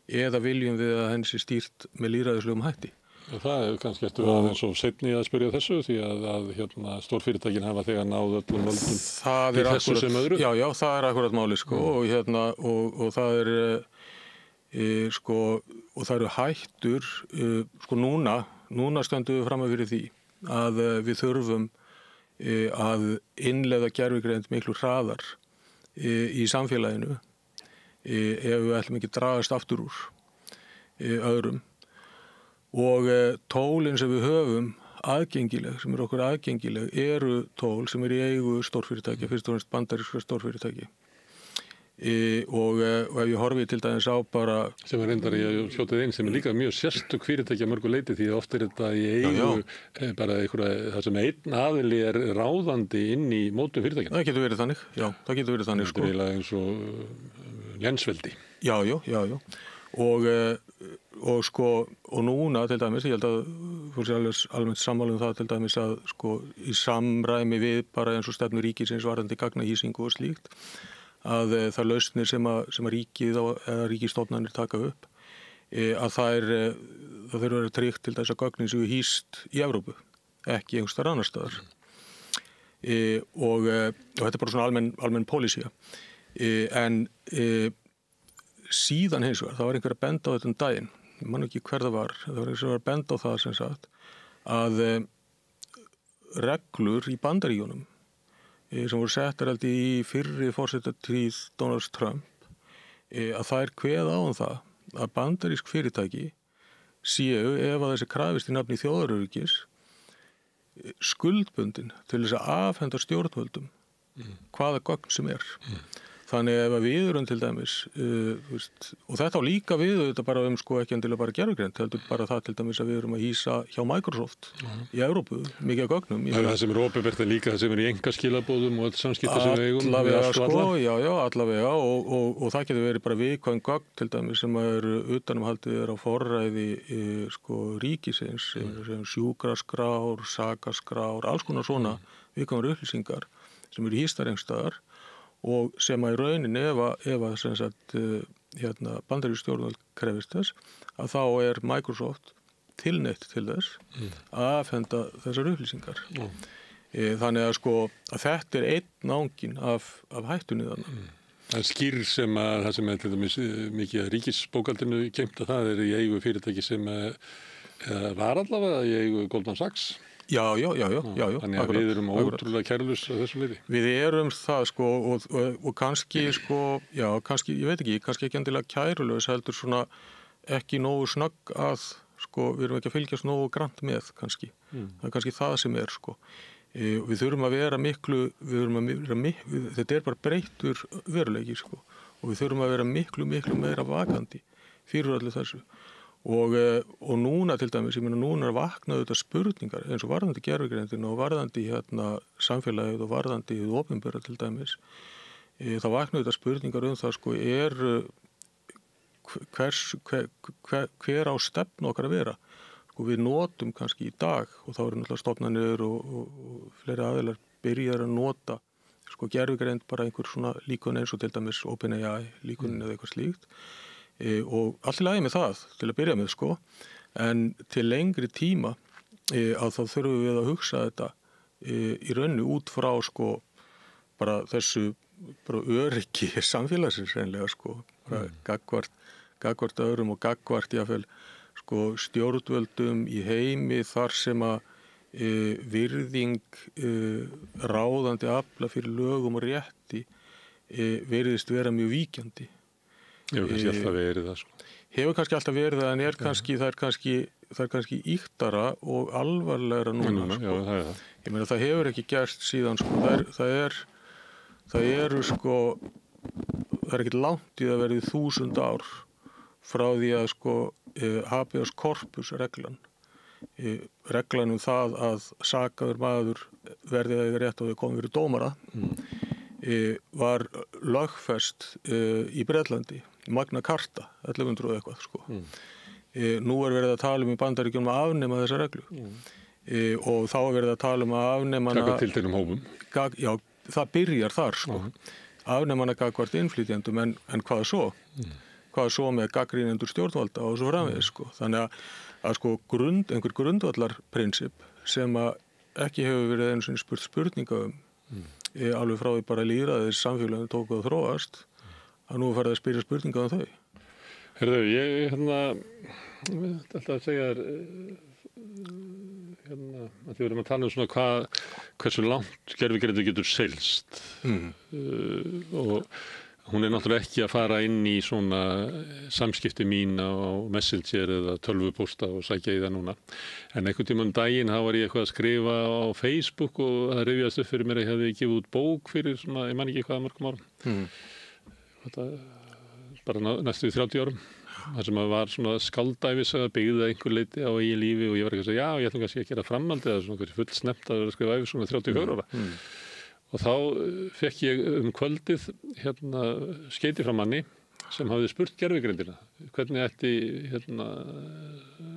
eða viljum við að henni sé stýrt með lýðræðislegum hætti? Það er kannski eftir aðeins og seinni að spyrja þessu því að stórfyrirtækin hafa þegar náð öllum völdum í þessu sem öðru. Já, það er akkurat máli og það er og það eru hættur núna stöndum við fram fyrir því að við þurfum að innleiða gervigreind miklu hraðar í samfélaginu ef við ætlum ekki dragast aftur úr öðrum. Og tólin sem við höfum aðgengileg, sem eru okkur aðgengileg, eru tól sem eru í eigu stórfyrirtækja, fyrst og fremst bandarískra stórfyrirtæki. Og ef ég horfi til dæmis á bara... Sem er reyndar í hljótið einn sem er líka mjög sérstök fyrirtækja mörgu leyti því oft er þetta í eigu bara einhverja, það sem einn aðili er ráðandi inn í mótum fyrirtækjana. Það getur verið þannig, það getur verið þannig. Þetta er eiginlega eins og lensveldi. Já. Og núna til dæmis, ég held að fólk sé almennt sammála það til dæmis að í samræmi við bara eins og stefnu ríkisins varðandi gagnahýsingu og slíkt að það lausnir sem að ríkið eða ríkisstofnanir taka upp að það þurfa að vera tryggt til þess að gögnin séu hýst í Evrópu, ekki einhvers staðar annars staðar. Og þetta er bara svona almenn pólísía. En síðan hins vegar, það var einhver að benda á þetta daginn, ég man ekki hver það var einhver sem var að benda á það sem sagt að reglur í Bandaríkjunum sem voru settar í fyrri forsetatíð Donald Trump að það er kveða á það að bandarísk fyrirtæki séu ef að þessi krafist í nafni þjóðaröryggis skuldbundin til þess að afhenda stjórnvöldum hvaða gögn sem er. Þannig ef við erum til dæmis, og þetta á líka við þetta bara ekki endilega bara gervigreind, heldur bara það til dæmis að við erum að hýsa hjá Microsoft í Evrópu, mikið af gögnum. Það sem er opinbert en líka það sem er í einkaskilaboðum og öll samskipti sem við eigum. Allavega, og það getur verið bara viðkvæm gögn til dæmis sem eru utanumhaldið á forræði ríkisins, sem sjúkraskrár, sakaskrár, alls konar svona viðkvæmar upplýsingar sem eru hýstar einhverstaðar. Og sem að í rauninni ef bandarísk stjórnvöld krefist þess að þá er Microsoft tilneytt til þess að afhenda þessar upplýsingar. Þannig að þetta er einn nánginn af hættunni þarna. Það skýr sem að það sem til dæmis mikið ríkisbókhaldinu geymt að það í eigu fyrirtæki sem var allavega í eigu Goldman Sachs. Já. Þannig að við erum ótrúlega kærlaus á þessu liði. Við erum það sko og kannski sko, kannski, ég veit ekki, kannski ekki endilega kærlaus heldur svona ekki nógu snögg að sko, við erum ekki að fylgjast nógu grannt með kannski. Það kannski það sem sko. Við þurfum að vera þetta bara breyttur veruleiki sko og við þurfum að vera miklu meira vakandi fyrir allir þessu. Og núna til dæmis, ég meina núna vakna auðvitað spurningar eins og varðandi gervigreindina og varðandi samfélagið og varðandi hið opinbera til dæmis. Það vakna auðvitað spurningar það sko hver á stefnu okkar að vera. Sko við notum kannski í dag og þá eru náttúrulega stofnanir og fleiri aðilar byrjar að nota sko gervigreind bara einhver svona líkun eins og til dæmis OpenAI líkunin eða eitthvað slíkt. Og allt í lagi með það til að byrja með sko en til lengri tíma að þá þurfum við að hugsa þetta í raunni út frá sko bara þessu bara öryggi samfélagsins reynilega sko bara gagnvart öðrum og gagnvart jáfnvel sko stjórnvöldum í heimi þar sem að virðing ráðandi afla fyrir lögum og rétti virðist vera mjög víkjandi. Hefur kannski alltaf verið það sko. Hefur kannski alltaf verið það en það er kannski ýktara og alvarlegra núna sko. Já, það það. Ég meina það hefur ekki gerst síðan sko. Það eru sko það er ekkert langt í að verði 1000 ár frá því að sko habeas corpus reglan reglan það að sakaður maður verði að eiga rétt á því að koma fyrir dómara var lögfest í Bretlandi Magna Carta 1100 og eitthvað sko. Nú verið að tala í Bandaríkjunum að afnema þessa reglu og þá verið að tala að afnema hana Taka tilteknum hópum. Já, það byrjar þar sko. Afnema hana gagnvart innflytjendum en hvað svo? Hvað svo með gagnrýnendur stjórnvalda og svo framvegis sko. Þannig að sko einhver grundvallarprinsip sem að ekki hefur verið einu sinni spurt spurninga alveg frá því bara lýðræðis samfélaginu tóku að þróast að nú farið að spyrja spurninga þau. Herðu, ég ætla að segja þér að þið verðum að tala svona hversu langt gervigreind getur selst og hún náttúrulega ekki að fara inn í svona samskipti mín á Messenger eða tölvupósta og sækja í það núna. En einhvern tímann daginn þá var ég eitthvað að skrifa á Facebook og það rifjaðist upp fyrir mér að ég hefði gefið út bók fyrir svona, ég man ekki hvað mörgum árum. Þetta bara næstu 30 árum. Það sem var svona skáldæfisaga byggði einhver leiti á eigin lífi og ég var ekki að segja, já, ég ætlum kannski að gera framhald eða svona full snemmt að vera að skrifa æfi svona 34 ára. Og þá fekk ég kvöldið skeyti frá manni sem hafði spurt gervigreindina hvernig ætti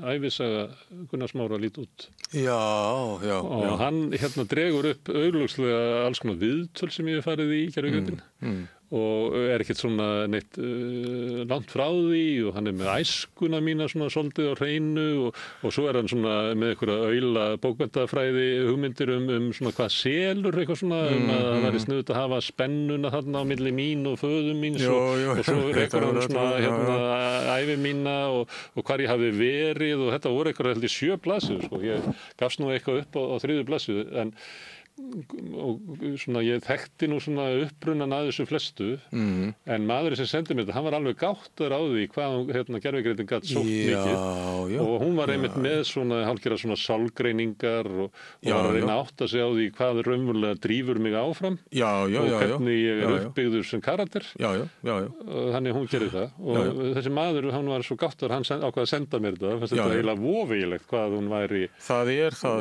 ævisaga Gunnars Smára lít út. Já. Og hann dregur upp augljóslega alls konar viðtöl sem ég hef farið í gervigreindina og ekkert svona neitt langt frá því og hann með æskuna mína svona svolítið á hreinu og svo hann svona með einhverja aula bókmenntafræði hugmyndir svona hvað selur eitthvað svona að það væri sniðugt að hafa spennuna þarna á milli mín og föður míns og svo rekur hann svona ævi mína og hvar ég hafi verið og þetta voru eitthvað heldur 7 blaðsíður sko. Ég gafst nú eitthvað upp á 3. blaðsíðu og svona ég þekkti nú svona upprunnan að þessu flestu en maðurinn sem sendi mér þetta, hann var alveg gáttur á því hvað gervigreindin gat sótt mikið og hún var einmitt með svona hálfgerða svona sálgreiningar og var að reyna að átta sig á því hvað raunverulega drífur mig áfram og hvernig ég uppbyggður sem karakter þannig hún gerði það og þessi maður, hann var svo gáttur hann ákvað að senda mér þetta fannst þetta eiginlega vofegilegt hvað hún væri það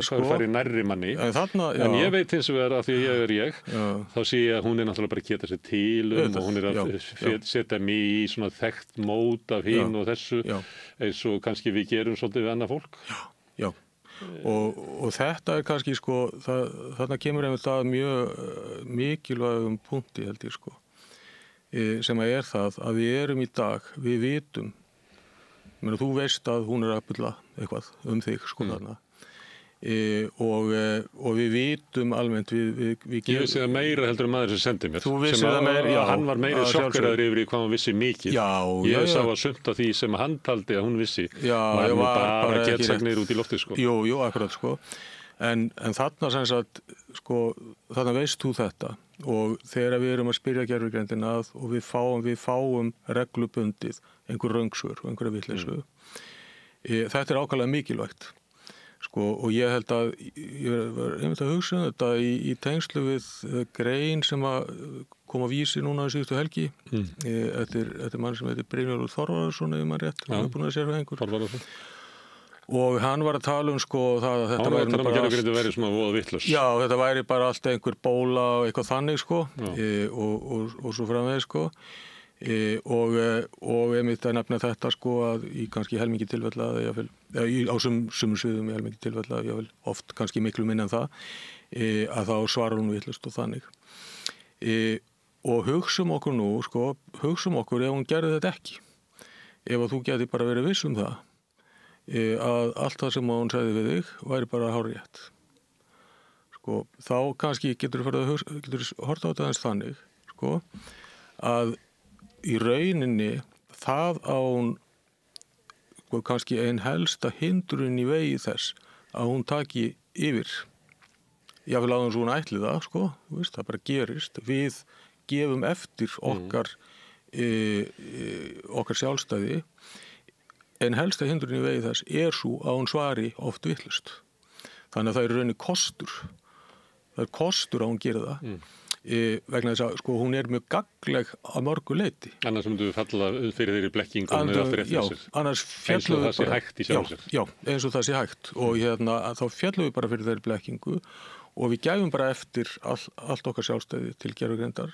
sko hvað færi nærri manni en ég veit hins vegar að því ég þá sé ég að hún náttúrulega bara að geta sér til og hún að setja mig í svona þekkt mót af hinn og þessu eins og kannski við gerum svolítið við annað fólk. Já. Og þetta kannski sko, þarna kemur einmitt að mjög mikilvægum punkti held ég sko, sem að það að við erum í dag, við vitum, þú veist að hún að bulla eitthvað þig sko þarna. og við vitum almennt Ég vissi það meira heldur maður sem sendi mér. Þú vissir það meira, já. Hann var meiri sjokkeraður yfir í hvað hann vissi mikið. Ég sá að sumt af því sem hann taldi að hún vissi. Var nú bara getsagnir út í loftið, sko. Jú, akkurat, sko. En þarna sem sagt, sko, þarna veist þú þetta og þegar við erum að spyrja gervigreindina og við fáum reglubundið einhver röngsvör og einhverja vitleysu. Þetta er ákaflega mikilvægt. Sko, og ég held að ég var einmitt að hugsa þetta í tengslu við grein sem að kom á Vísi núna í síðustu helgi eftir mann sem heitir Brynjólfur Þorvarðarson ef maður rétt, hann er búin að sérfræðingur Þorvarðarson. Og hann var að tala sko það að þetta væri bara svona voða vitlaus. Já, þetta væri bara allt einhver bóla og eitthvað þannig sko og svo framvegis sko og einmitt að nefna þetta sko að í kannski helmingi tilfella á sumum sviðum í helmingi tilfella oft kannski miklu minna en það að þá svarar hún vitlaust og þannig og hugsum okkur nú sko, ef hún gerði þetta ekki ef að þú geti bara verið viss um það að allt það sem hún segði við þig væri bara hárrétt. Sko, þá kannski getur hort á þetta eins þannig, sko, að í rauninni það á hún sko, kannski ein helsta hindrun í vegi þess að hún taki yfir. Jáfnvel á hún ætli það, sko, það bara gerist. Við gefum eftir okkar sjálfstæði. En helsta hindrun í vegi þess svo að hún svari oft vitlaust. Þannig að það er rauninni kostur. Það er kostur að hún gera það. Vegna þess að sko, hún er mjög gagnleg að mörgu leyti. Annars myndu falla fyrir þeirri blekkingum eða fyrir eftir sér. Annars fjallum við bara. Eins og það sé hægt í sjálf sér. Já, eins og það sé hægt. Og þá fjallum við bara fyrir þeirri blekkingu og við gæfum bara eftir allt okkar sjálfstæði til gervigreindar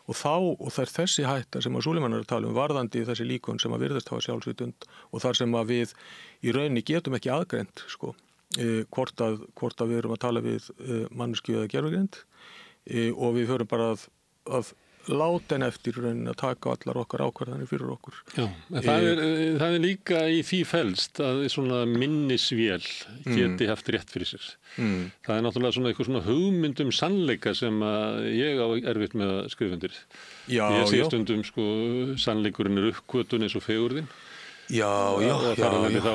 og það er þessi hætta sem að Súleiman er að tala varðandi þessi líkön sem að virðast hafa sjálfsvitund og þar sem að við í rauninni getum ekki aðgreind sko, hvort að við erum að tala við manneskju eða gervigreind og við förum bara að láta henn eftir rauninni að taka allar okkar ákvarðanir fyrir okkur. Já, það er líka í því felst að svona minnisvél geti haft rétt fyrir sér. Það er náttúrulega svona eitthvað svona hugmyndum sannleika sem að ég á erfitt með að skrifa undir. Ég sé stundum sko sannleikurinn uppgötun eins og fegurðin. Og þar alveg þá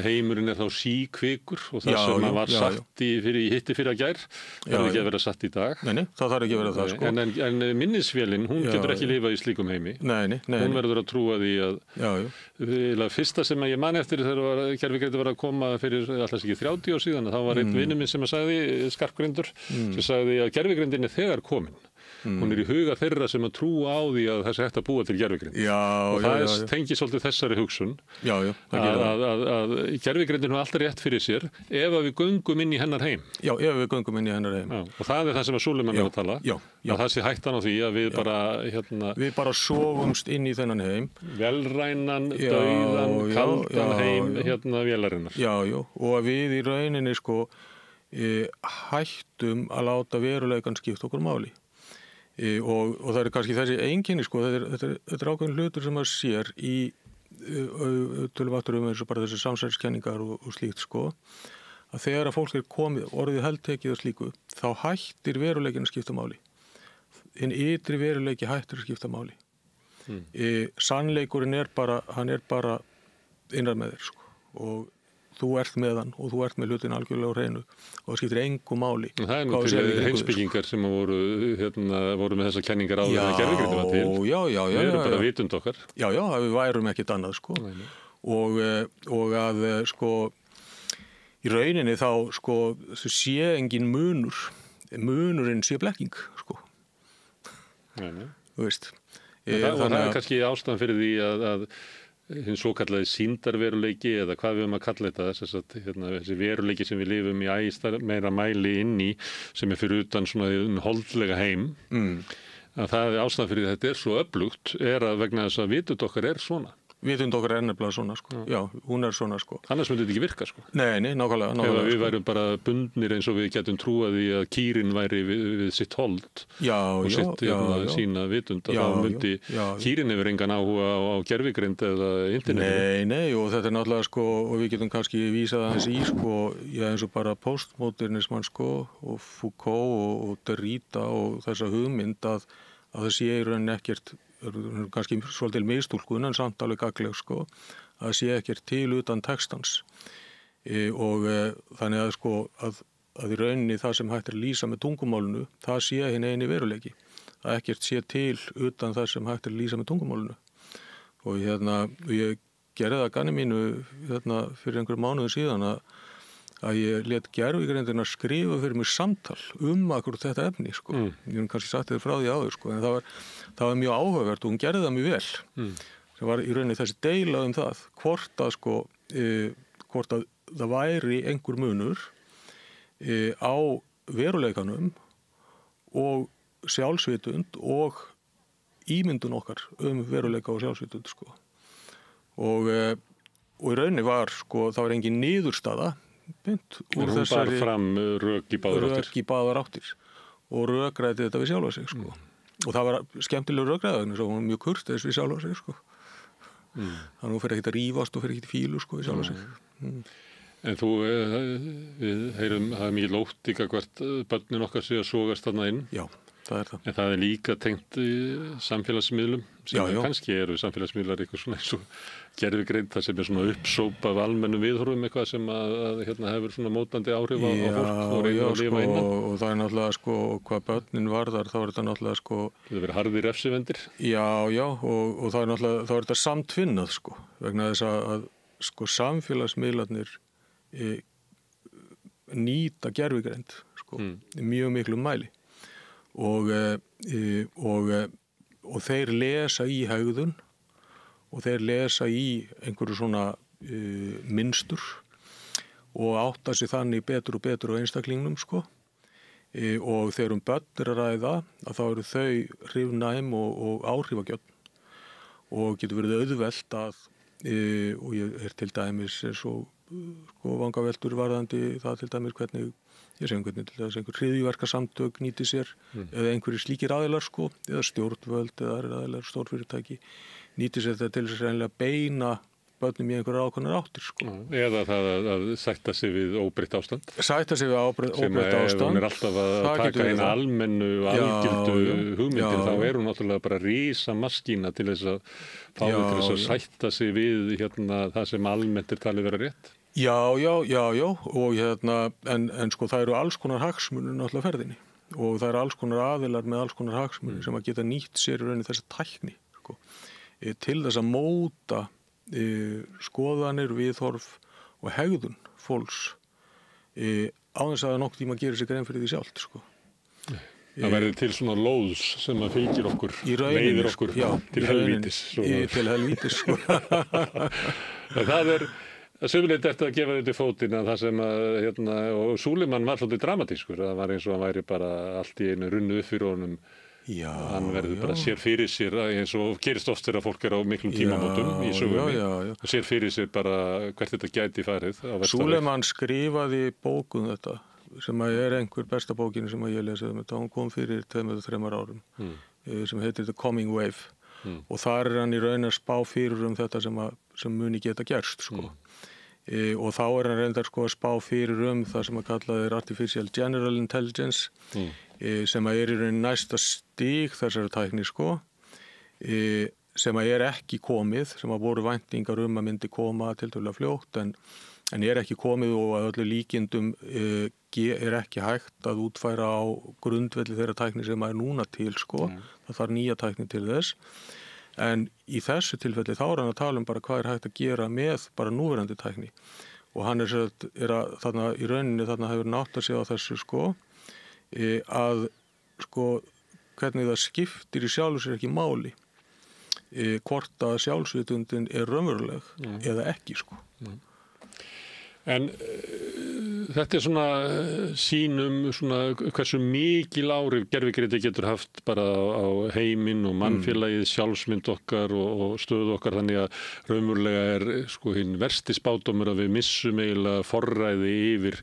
heimurinn þá síkvikur og það sem var satt í hitti fyrir að gær verður ekki að vera satt í dag. Nei, það þarf ekki að vera það sko. En minnisvélin, hún getur ekki lifað í slíkum heimi. Nei. Hún verður að trúa því að fyrsta sem ég man eftir þegar gervigreind var að koma fyrir alltaf ekki 30 ár síðan, þá var einn vinur minn sem að sagði, skarpgreindur, sem sagði að gervigreindin er þegar komin. Hún í huga þeirra sem að trúa á því að þessi hægt að búa til gervigreind. Og það tengir svolítið þessari hugsun að gervigreindin var alltaf rétt fyrir sér ef að við göngum inn í hennar heim. Já, ef við göngum inn í hennar heim. Og það er það sem að Súleiman er að tala. Að það sé hættan á því að við bara sofumst inn í þennan heim. Velrænan, dauðan, kaldan heim vélarinnar. Og að við í rauninni sko hættum að láta veruleikann skipta okkur máli. Og það er kannski þessi einkenni sko, þetta er ákveðin hlutur sem maður sér í tölum aftur eins og bara þessi samsæriskenningar og slíkt sko, að þegar að fólk er komið orðið heldtekið og slíku, þá hættir veruleikinn að skipta máli. Hinn ytri veruleiki hættir að skipta máli. Sannleikurinn hann er bara innra með þér sko, og þú ert með hann og þú ert með hlutin algjörlega á hreinu og það skiptir engu máli. Það er nú til heimspekingar sem voru með þessar kenningar áður en gervigreind var til. Við erum bara vitund okkar. Við værum ekkert annað sko. Og að sko í rauninni þá sko sé engin munurinn sé blekking sko. Þú veist. Það er kannski ástæðan fyrir því að hinn svo kallaði sýndarveruleiki eða hvað við höfum að kalla þetta þessi veruleiki sem við lifum í meira mæli inn í sem er fyrir utan svona holdlega heim að það er ástæðan fyrir þetta er svo öflugt að vegna þess að vitund okkar er svona Vitund okkar er nefnilega svona, sko. Já, hún er svona, sko. Annars myndi þetta ekki virka, sko. Nei, nákvæmlega. Ef við sko. værum bara bundnir eins og við getum trúað í að kýrin væri við sitt hold og sitt sína vitund, að þá myndi kýrin hefur engan áhuga á gervigreind eða internetinu. Nei, og þetta er náttúrulega, sko, og við getum kannski vísað aðeins í, sko, eins og bara postmodernisman, sko, og Foucault og Derrida og þessa hugmynd að það sé í rauninni ekkert, kannski svolítið mistúlkun en samt alveg gagnleg, sko, að það sé ekkert til utan textans og þannig að, sko, að í rauninni það sem hægt er að lýsa með tungumálinu, það sé hinn eini veruleiki, að ekkert sé til utan það sem hægt er að lýsa með tungumálinu og ég gerði það ganni mínu fyrir einhverjum mánuðum síðan að ég let gervigreindina skrifa fyrir mig samtal akkurat þetta efni, sko. Ég hef kannski sagt þér frá því áður, sko, en það var mjög áhugavert og hún gerði það mjög vel. Það var í rauninni þessi deila það, hvort að það væri einhver munur á veruleikanum og sjálfsvitund og ímyndun okkar veruleika og sjálfsvitund, sko. Og í rauninni var, sko, það var engin niðurstaða hún bar fram rök í báðar áttir og rökræði þetta við sjálfa sig, sko. Og það var skemmtilegur rökræði og hún var mjög kurteis við sjálfa sig, sko. Þannig að hún fer ekkert að rífast og fer ekkert í fílu, sko, við sjálfa sig. En þú, við heyrum það er mikið lótt í hvert börnin okkar sé að sogast þarna inn. Já, það er það. En það er líka tengt samfélagsmiðlum sem kannski eru samfélagsmiðlar eitthvað svona eins og gervigreind, það sem er svona uppsóp af almennum viðhorfum eitthvað sem að hefur svona mótandi áhrif á fólk og reynir að lifa innan. Og það er náttúrulega, sko, hvað börnin varðar, þá er þetta náttúrulega, sko... Það verið harðir refsivendir. Já, og það er náttúrulega, þá er þetta samtvinnað, sko, vegna þess að sko, samfélagsmiðlarnir nýta gervigreind, sko, í mjög miklum mæli. Og þeir lesa í hegðun og þeir lesa í einhverju svona mynstur og átta sig þannig betur og betur á einstaklingnum, sko. Og þegar börn er að ræða að þá eru þau hrifnæm og áhrifagjörn og getur verið auðvelt að og ég er til dæmis eins og sko vangaveltur varðandi það til dæmis hvernig til þess einhver hryðjuverkasamtök nýti sér eða einhverjir slíkir aðilar, sko, eða stjórnvöld eða aðilar stórfyrirtæki nýti sér þetta til þess að reynilega beina börnum í einhverjar ákveðnar áttir, sko. Eða það að sætta sig við óbreytt ástand. Sætta sig við óbreytt ástand. Sem hún er alltaf að taka eina almennu algildu hugmyndir, þá er hún náttúrulega bara rísa maskína til þess að fá til þess að sætta sig við það sem almennt er talið vera rétt. Já, og en sko það eru alls konar hagsmunir náttúrulega ferðinni og það eru alls konar aðilar með alls konar hagsmunir sem að geta nýtt sér í rauninni þessi tækni, sko, til þess að móta skoðanir, viðhorf og hegðun fólks á þess að nokkuð tíma gerir sig grein fyrir því sjálft, sko. Það verður til svona lóðs sem að fylgir okkur, leiðir okkur til helvítis. Til helvítis, sko. Það er sömulegt eftir að gefa þetta í fótinn að það sem að, og Súleiman var svolítið dramatískur, það var eins og hann væri bara allt í einu runnu upp fyrir honum. Hann verður bara sér fyrir sér eins og gerist oft þegar fólk er á miklum tímamótum í sögunni og sér fyrir sér bara hvert þetta gæti farið. Súleiman skrifaði bókum þetta sem er einhver besta bókin sem ég lesið um þetta. Hún kom fyrir 2-3 árum sem heitir The Coming Wave og þar er hann í raun að spá fyrir þetta sem muni geta gerst, sko. Og þá er hann reyndar, sko, að spá fyrir það sem að kalla Artificial General Intelligence sem að er í raun næsta stig þessari tækni, sko, sem að er ekki komið, sem að voru væntingar að myndi koma tiltölulega fljótt en er ekki komið og að öllu líkindum er ekki hægt að útfæra á grundvelli þeirra tækni sem er núna til, sko. Það þarf nýja tækni til þess. En í þessu tilfelli þá er hann að tala bara hvað er hægt að gera með bara núverandi tækni. Og hann er að þarna í rauninni þarna hefur nátt að segja á þessu, sko, að sko hvernig það skiptir í sjálfu sér ekki máli hvort að sjálfsvitundin er raunveruleg eða ekki, sko. En þetta svona sýnum svona hversu mikil áhrif gervigreindi getur haft bara á heiminn og mannfélagið, sjálfsmynd okkar og stöðu okkar, þannig að raunverulega sko hinn versti spádómur að við missum eiginlega forræði yfir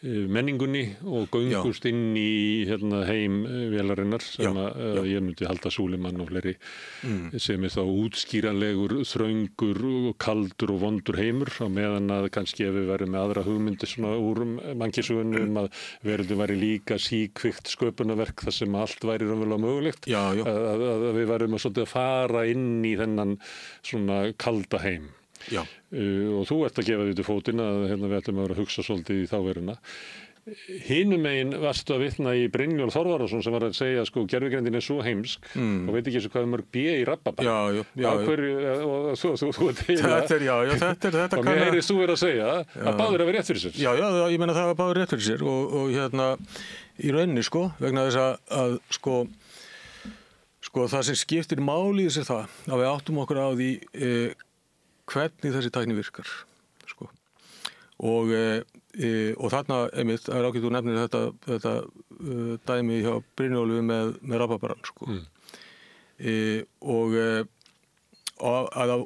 menningunni og göngust inn í heim vélarinnar sem að ég myndi halda Súleiman og fleiri sem þá útskýranlegur, þröngur og kaldur og vondur heimur, á meðan að kannski ef við verðum með aðra hugmyndir svona úr mannkynssögunum að verðum væri líka síkvikt sköpunarverk þar sem allt væri raunverulega mögulegt, að við verðum að fara inn í þennan svona kalda heim. Og þú ert að gefa því til fótinn að við ætlum að vera að hugsa svolítið í þá veruna. Hinum megin varstu að vitna í Brynjólf Þorvarðarson sem var að segja sko gervigreindin svo heimsk og veit ekki hvað mörg B í rababæn. Og þú þetta og mér heyrist þú verið að segja að báðir hafi rétt fyrir sér. Já, ég meina það var báðir rétt fyrir sér og í rauninni sko, vegna þess að sko það sem skiptir máli í þessu það að við áttum okkur á því hvernig þessi tækni virkar sko. Og þarna einmitt, það ágætt þú nefnir þetta dæmi hjá Brynjólfi með rabarbarann sko. Og að á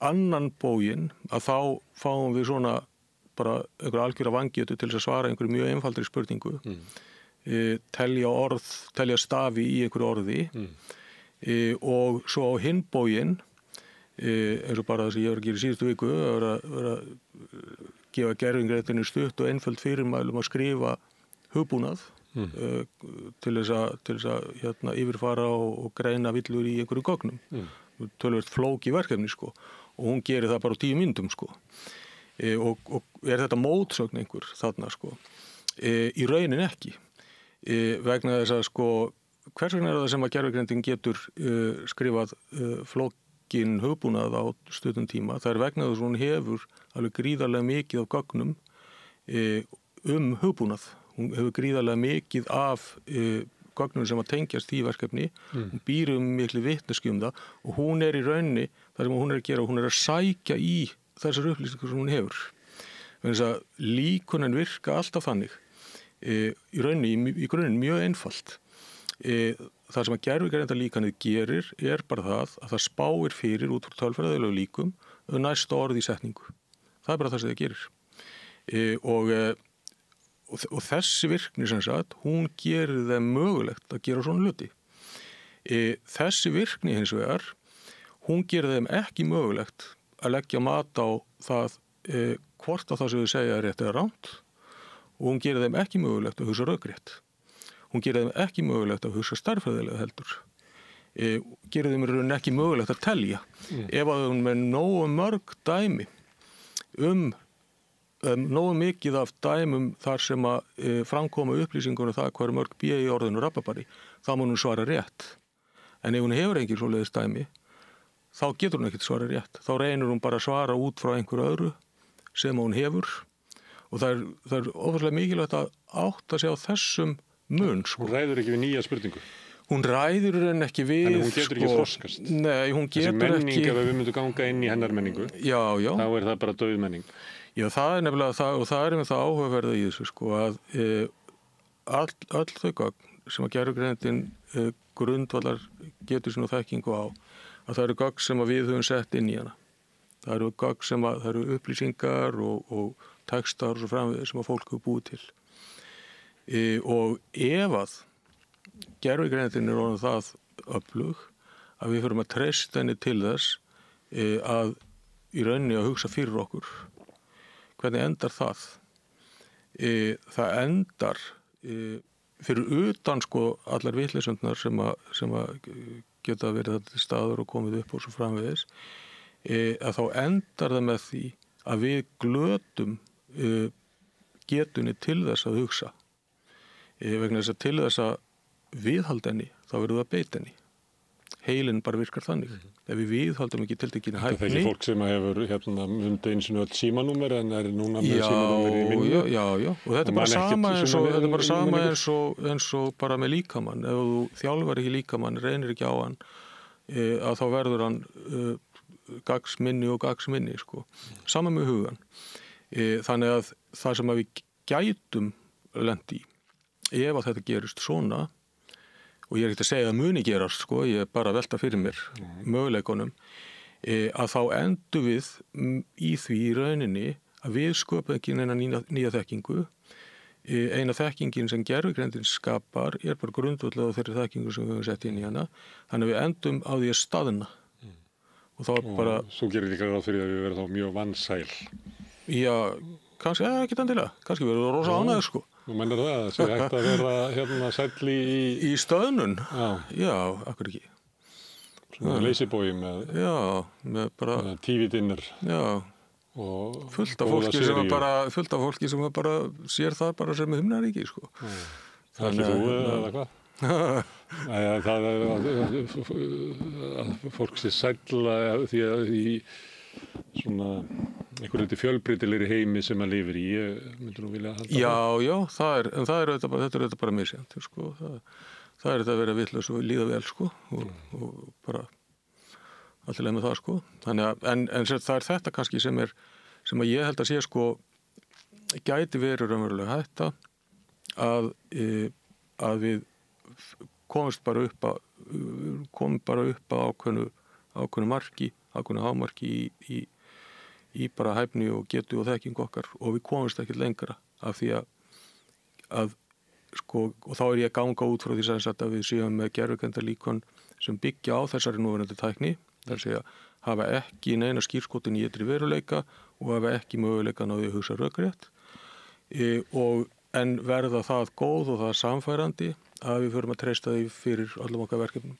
annan bóginn að þá fáum við svona bara einhverja algjöra vangetu til þess að svara einhverju mjög einfaldri spurningu, telja stafi í einhverju orði og svo á hinn bóginn eins og bara það sem ég var að gera í síðustu viku að vera að gefa gervigreindinni stutt og einföld fyrirmælum að skrifa hugbúnað til þess að yfirfara og greina villur í einhverju gögnum. Töluvert flókið verkefni sko og hún gerir það bara á 10 mínútum sko. Og þetta mótsögn einhver þarna sko? Í rauninni ekki. Vegna þess að sko hvers vegna það sem að gervigreindin getur skrifað hugbúnað á stuttum tíma, það vegna þess að hún hefur alveg gríðarlega mikið af gögnum hugbúnað. Hún hefur gríðarlega mikið af gögnum sem að tengjast í verkefni, hún býr miklu vitneskju það og hún í rauninni, það sem hún að gera, hún að sækja í þessar upplýsingar sem hún hefur. Þannig að líkunin virka alltaf þannig, í rauninni, í grunninn mjög einfalt. Það sem að gervigreindarlíkanið gerir bara það að það spáir fyrir út frá tölfræðilegu líkum næsta orð í setningu. Það bara það sem það gerir. Og þessi virkni sem sagt, hún gerir þeim mögulegt að gera svona hluti. Þessi virkni hins vegar, hún gerir þeim ekki mögulegt að leggja mat á það hvort að það sem þau segja er rétt eða rangt og hún gerir þeim ekki mögulegt að hugsa rökrétt. Hún gerir þeim ekki mögulegt að hugsa stærðfræðilega heldur. Gerir þeim í rauninni ekki mögulegt að telja. Ef að hún með nógu mörg dæmi nógu mikið af dæmum þar sem að framkoma upplýsingunum það hvað mörg B í orðinu rababari, þá mun hún svara rétt. En ef hún hefur engin svoleiðis dæmi, þá getur hún ekkert svara rétt. Þá reynir hún bara að svara út frá einhverju öðru sem hún hefur. Og það er ofurlega mikilvægt að átta sig á þessum mun. Sko. Hún ræður ekki við nýja spurningu. Hún ræður henni ekki við. Þannig hún getur ekki þroskast. Nei, hún getur ekki. Þessi menning, ef við myndum ganga inn í hennar menningu, þá er það bara dauð menning. Já, það er nefnilega það, og það er með það áhugaverða í þessu, sko, að öll þau gögn sem að gervigreindin grundvallar getur sín og þekkingu á, að það eru gögn sem að við höfum sett inn í hana. Það eru gögn sem að, það eru upplýsingar og textar og svo framvegis sem að fólk hefur búið til. Og ef að gervigreindin orðin það öflug að við förum að treysta henni til þess að í rauninni að hugsa fyrir okkur. Hvernig endar það? Það endar fyrir utan sko allar vitleysundnar sem að geta verið þetta til staður og komið upp og svo framvegis, að þá endar það með því að við glötum getunni til þess að hugsa. Vegna þess að til þess að viðhalda henni, þá verður það að beita henni. Heilin bara virkar þannig. Ef við viðhaldum ekki tiltekinni hæfni. Það er ekki fólk sem hefur fundið einu sinni öll símanúmer en er núna með símanúmer í minni. Já. Og þetta er bara sama eins og bara með líkamann. Ef þú þjálfar ekki líkamann, reynir ekki á hann, að þá verður hann gagsminni og gagsminni, sko. Sama með hugan. Þannig að það sem að við gætum lent í ef að þetta gerist svona, og ég er ekki að segja að muni gerast, sko, ég er bara að velta fyrir mér möguleikunum, að þá endum við í því í rauninni að við sköpum ekki neina nýja þekkingu. Eina þekkingin sem gervigreindin skapar er bara grundvöldlega þeirri þekkingu sem við höfum sett inn í hana, þannig að við endum á því að staðna. Og þá bara... Svo gerir líka ráð fyrir að við verðum þá mjög vansæl. Já, kannski, ekki endilega, kannski verður það rosa ánægð, sko. Þú mennir það sé hægt að vera hérna sæll í stöðnun? Já, akkur ekki. Svona leysibói með... Já, með bara... Með TV-dinner. Já. Og fullt af fólki sem bara sér það bara sem himnaríki, sko. Þannig þú eða hvað? Það er að fólk sé sælla því að í svona einhverju fjölbreytilegri heimi sem að lifir í, myndir þú vilja halda það? Já, þetta er auðvitað bara misjænt, sko. Það er þetta að vera vitlaus og líða vel, sko, og bara allir leið með það, sko. Þannig að, en það er þetta kannski sem að ég held að sé, sko, gæti verið raunverulega hætta að við komum bara upp að ákveðnu marki, ákveðnu hámarki í bara hæfni og getu og þekking okkar, og við komumst ekkert lengra af því að sko, og þá er ég að ganga út frá því að við séum með gervigreindarlíkön sem byggja á þessari núverandi tækni, þar að segja hafa ekki neina skírskotin í ytri veruleika og hafa ekki möguleika á því að hugsa rökrétt, en verða það góð og það samfærandi að við förum að treysta því fyrir öllum okkar verkefnum,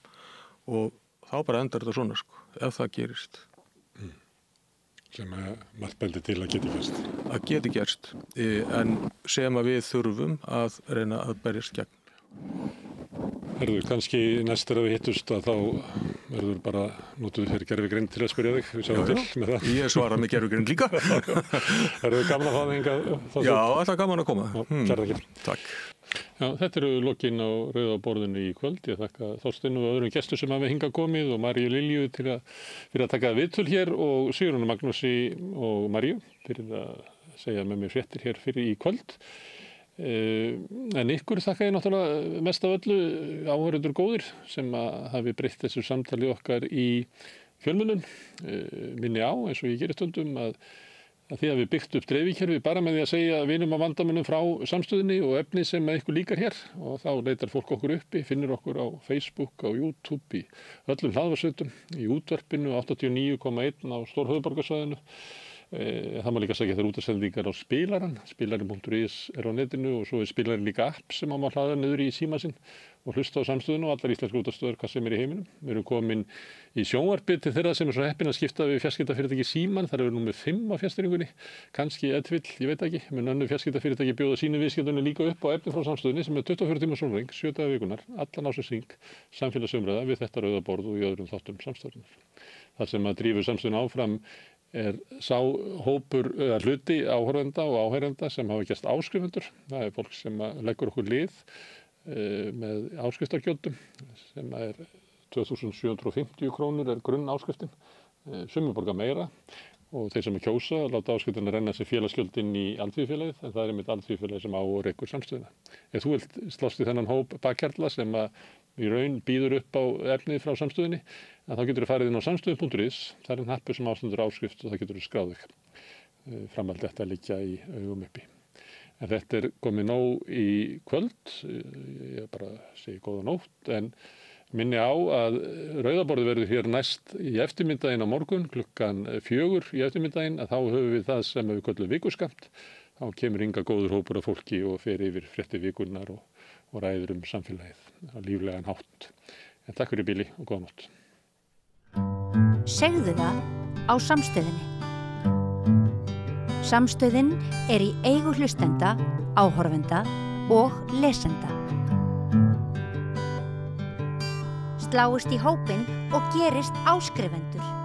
og þá bara endar þetta svona, sko, ef það gerist. Sem margt bendir til að geti gerst. Að geti gerst, en sem að við þurfum að reyna að berjast gegn. Herðu, kannski næst að við hittust að þá verður bara notuð fyrir gervigreind til að spyrja þig. Við sjáum til með það. Ég svara með gervigreind líka. Herðu, gaman að fá þig hingað? Já, alltaf gaman að koma. Kærar þakkir. Takk. Já, þetta eru lokin á rauða borðinu í kvöld. Ég þakka Þorsteinu og öðrum gestum sem hafa hingað komið og Maríu Lilju fyrir að taka viðtöl hér og Sigrúnu Magnúsi og Maríu fyrir að segja með mér fréttir hér fyrir í kvöld. En ykkur þakka ég náttúrulega mest af öllu áhorfendur góðir sem hafi breytt þessu samtali okkar í fjölmiðlun. Minni á, eins og ég gerir stundum, að því að við byggt upp dreifikerfi bara með því að segja vinum á vandamönnum frá samstöðinni og efni sem ykkur líkar hér, og þá leitar fólk okkur uppi, finnir okkur á Facebook, á YouTube, í öllum hlaðvarpssveitum, í útvarpinu 89,1 á stórhöfuðborgarsvæðinu. Það má líka segja þeir útasendingar á spilaran, spilarin.is er á netinu, og svo er spilarin líka app sem má hlaða niður í síma sinn og hlusta á samstöðinu og allar íslenskar útastöður hvað sem er í heiminum. Við erum komin í sjónvarpið til þeirra sem er svo heppin að skipta við fjarskiptafyrirtæki Síman. Það eru númer 5 á fjarstýringunni, kannski vill, ég veit ekki, menn önnur fjarskiptafyrirtæki bjóða sínu viðskiptunni líka upp á efni frá samstöðinni sem er 24 tíma sólarhring, 7 daga vikunar, allan ársins samfélagsumræða við þetta rauða borð og í öðrum þáttum samstöðunnar. Það sem að drífur samstöðuna áfram er sá hópur hluti áhorfenda og áheyrenda sem hafa gerst áskrifendur. Það er fólk sem leggur okkur lið með áskriftargjöldum sem er 2.750 krónur er grunn áskriftin, sumir borga meira, og þeir sem kjósa láta áskriftina renna sem félagsgjöldin í Alþýðufélagið, en það er einmitt Alþýðufélagið sem á og rekur samstöðuna. Ef þú vilt slást í þennan hóp bakkjarla sem í raun býður upp á efnið frá samstöðinni, en þá getur þú farið inn á samstöðu.is, það er hnappur sem ástendur áskrift og það getur þú skráð þig. Framhald þetta liggja í augum uppi. En þetta er komið nóg í kvöld, ég bara segi góða nótt, en minni á að rauðaborðið verður hér næst í eftirmiddaginn á morgun, klukkan 4 í eftirmiddaginn, að þá höfum við það sem við köllum vikuskamt. Þá kemur hingað góður hópur af fólki og fer yfir fréttir vikunnar og ræður samfélagið á líflegan hátt. En takk fyrir bili og góða nótt. Segðu það á Samstöðinni. Samstöðin er í eigu hlustenda, áhorfenda og lesenda. Sláist í hópinn og gerist áskrifendur.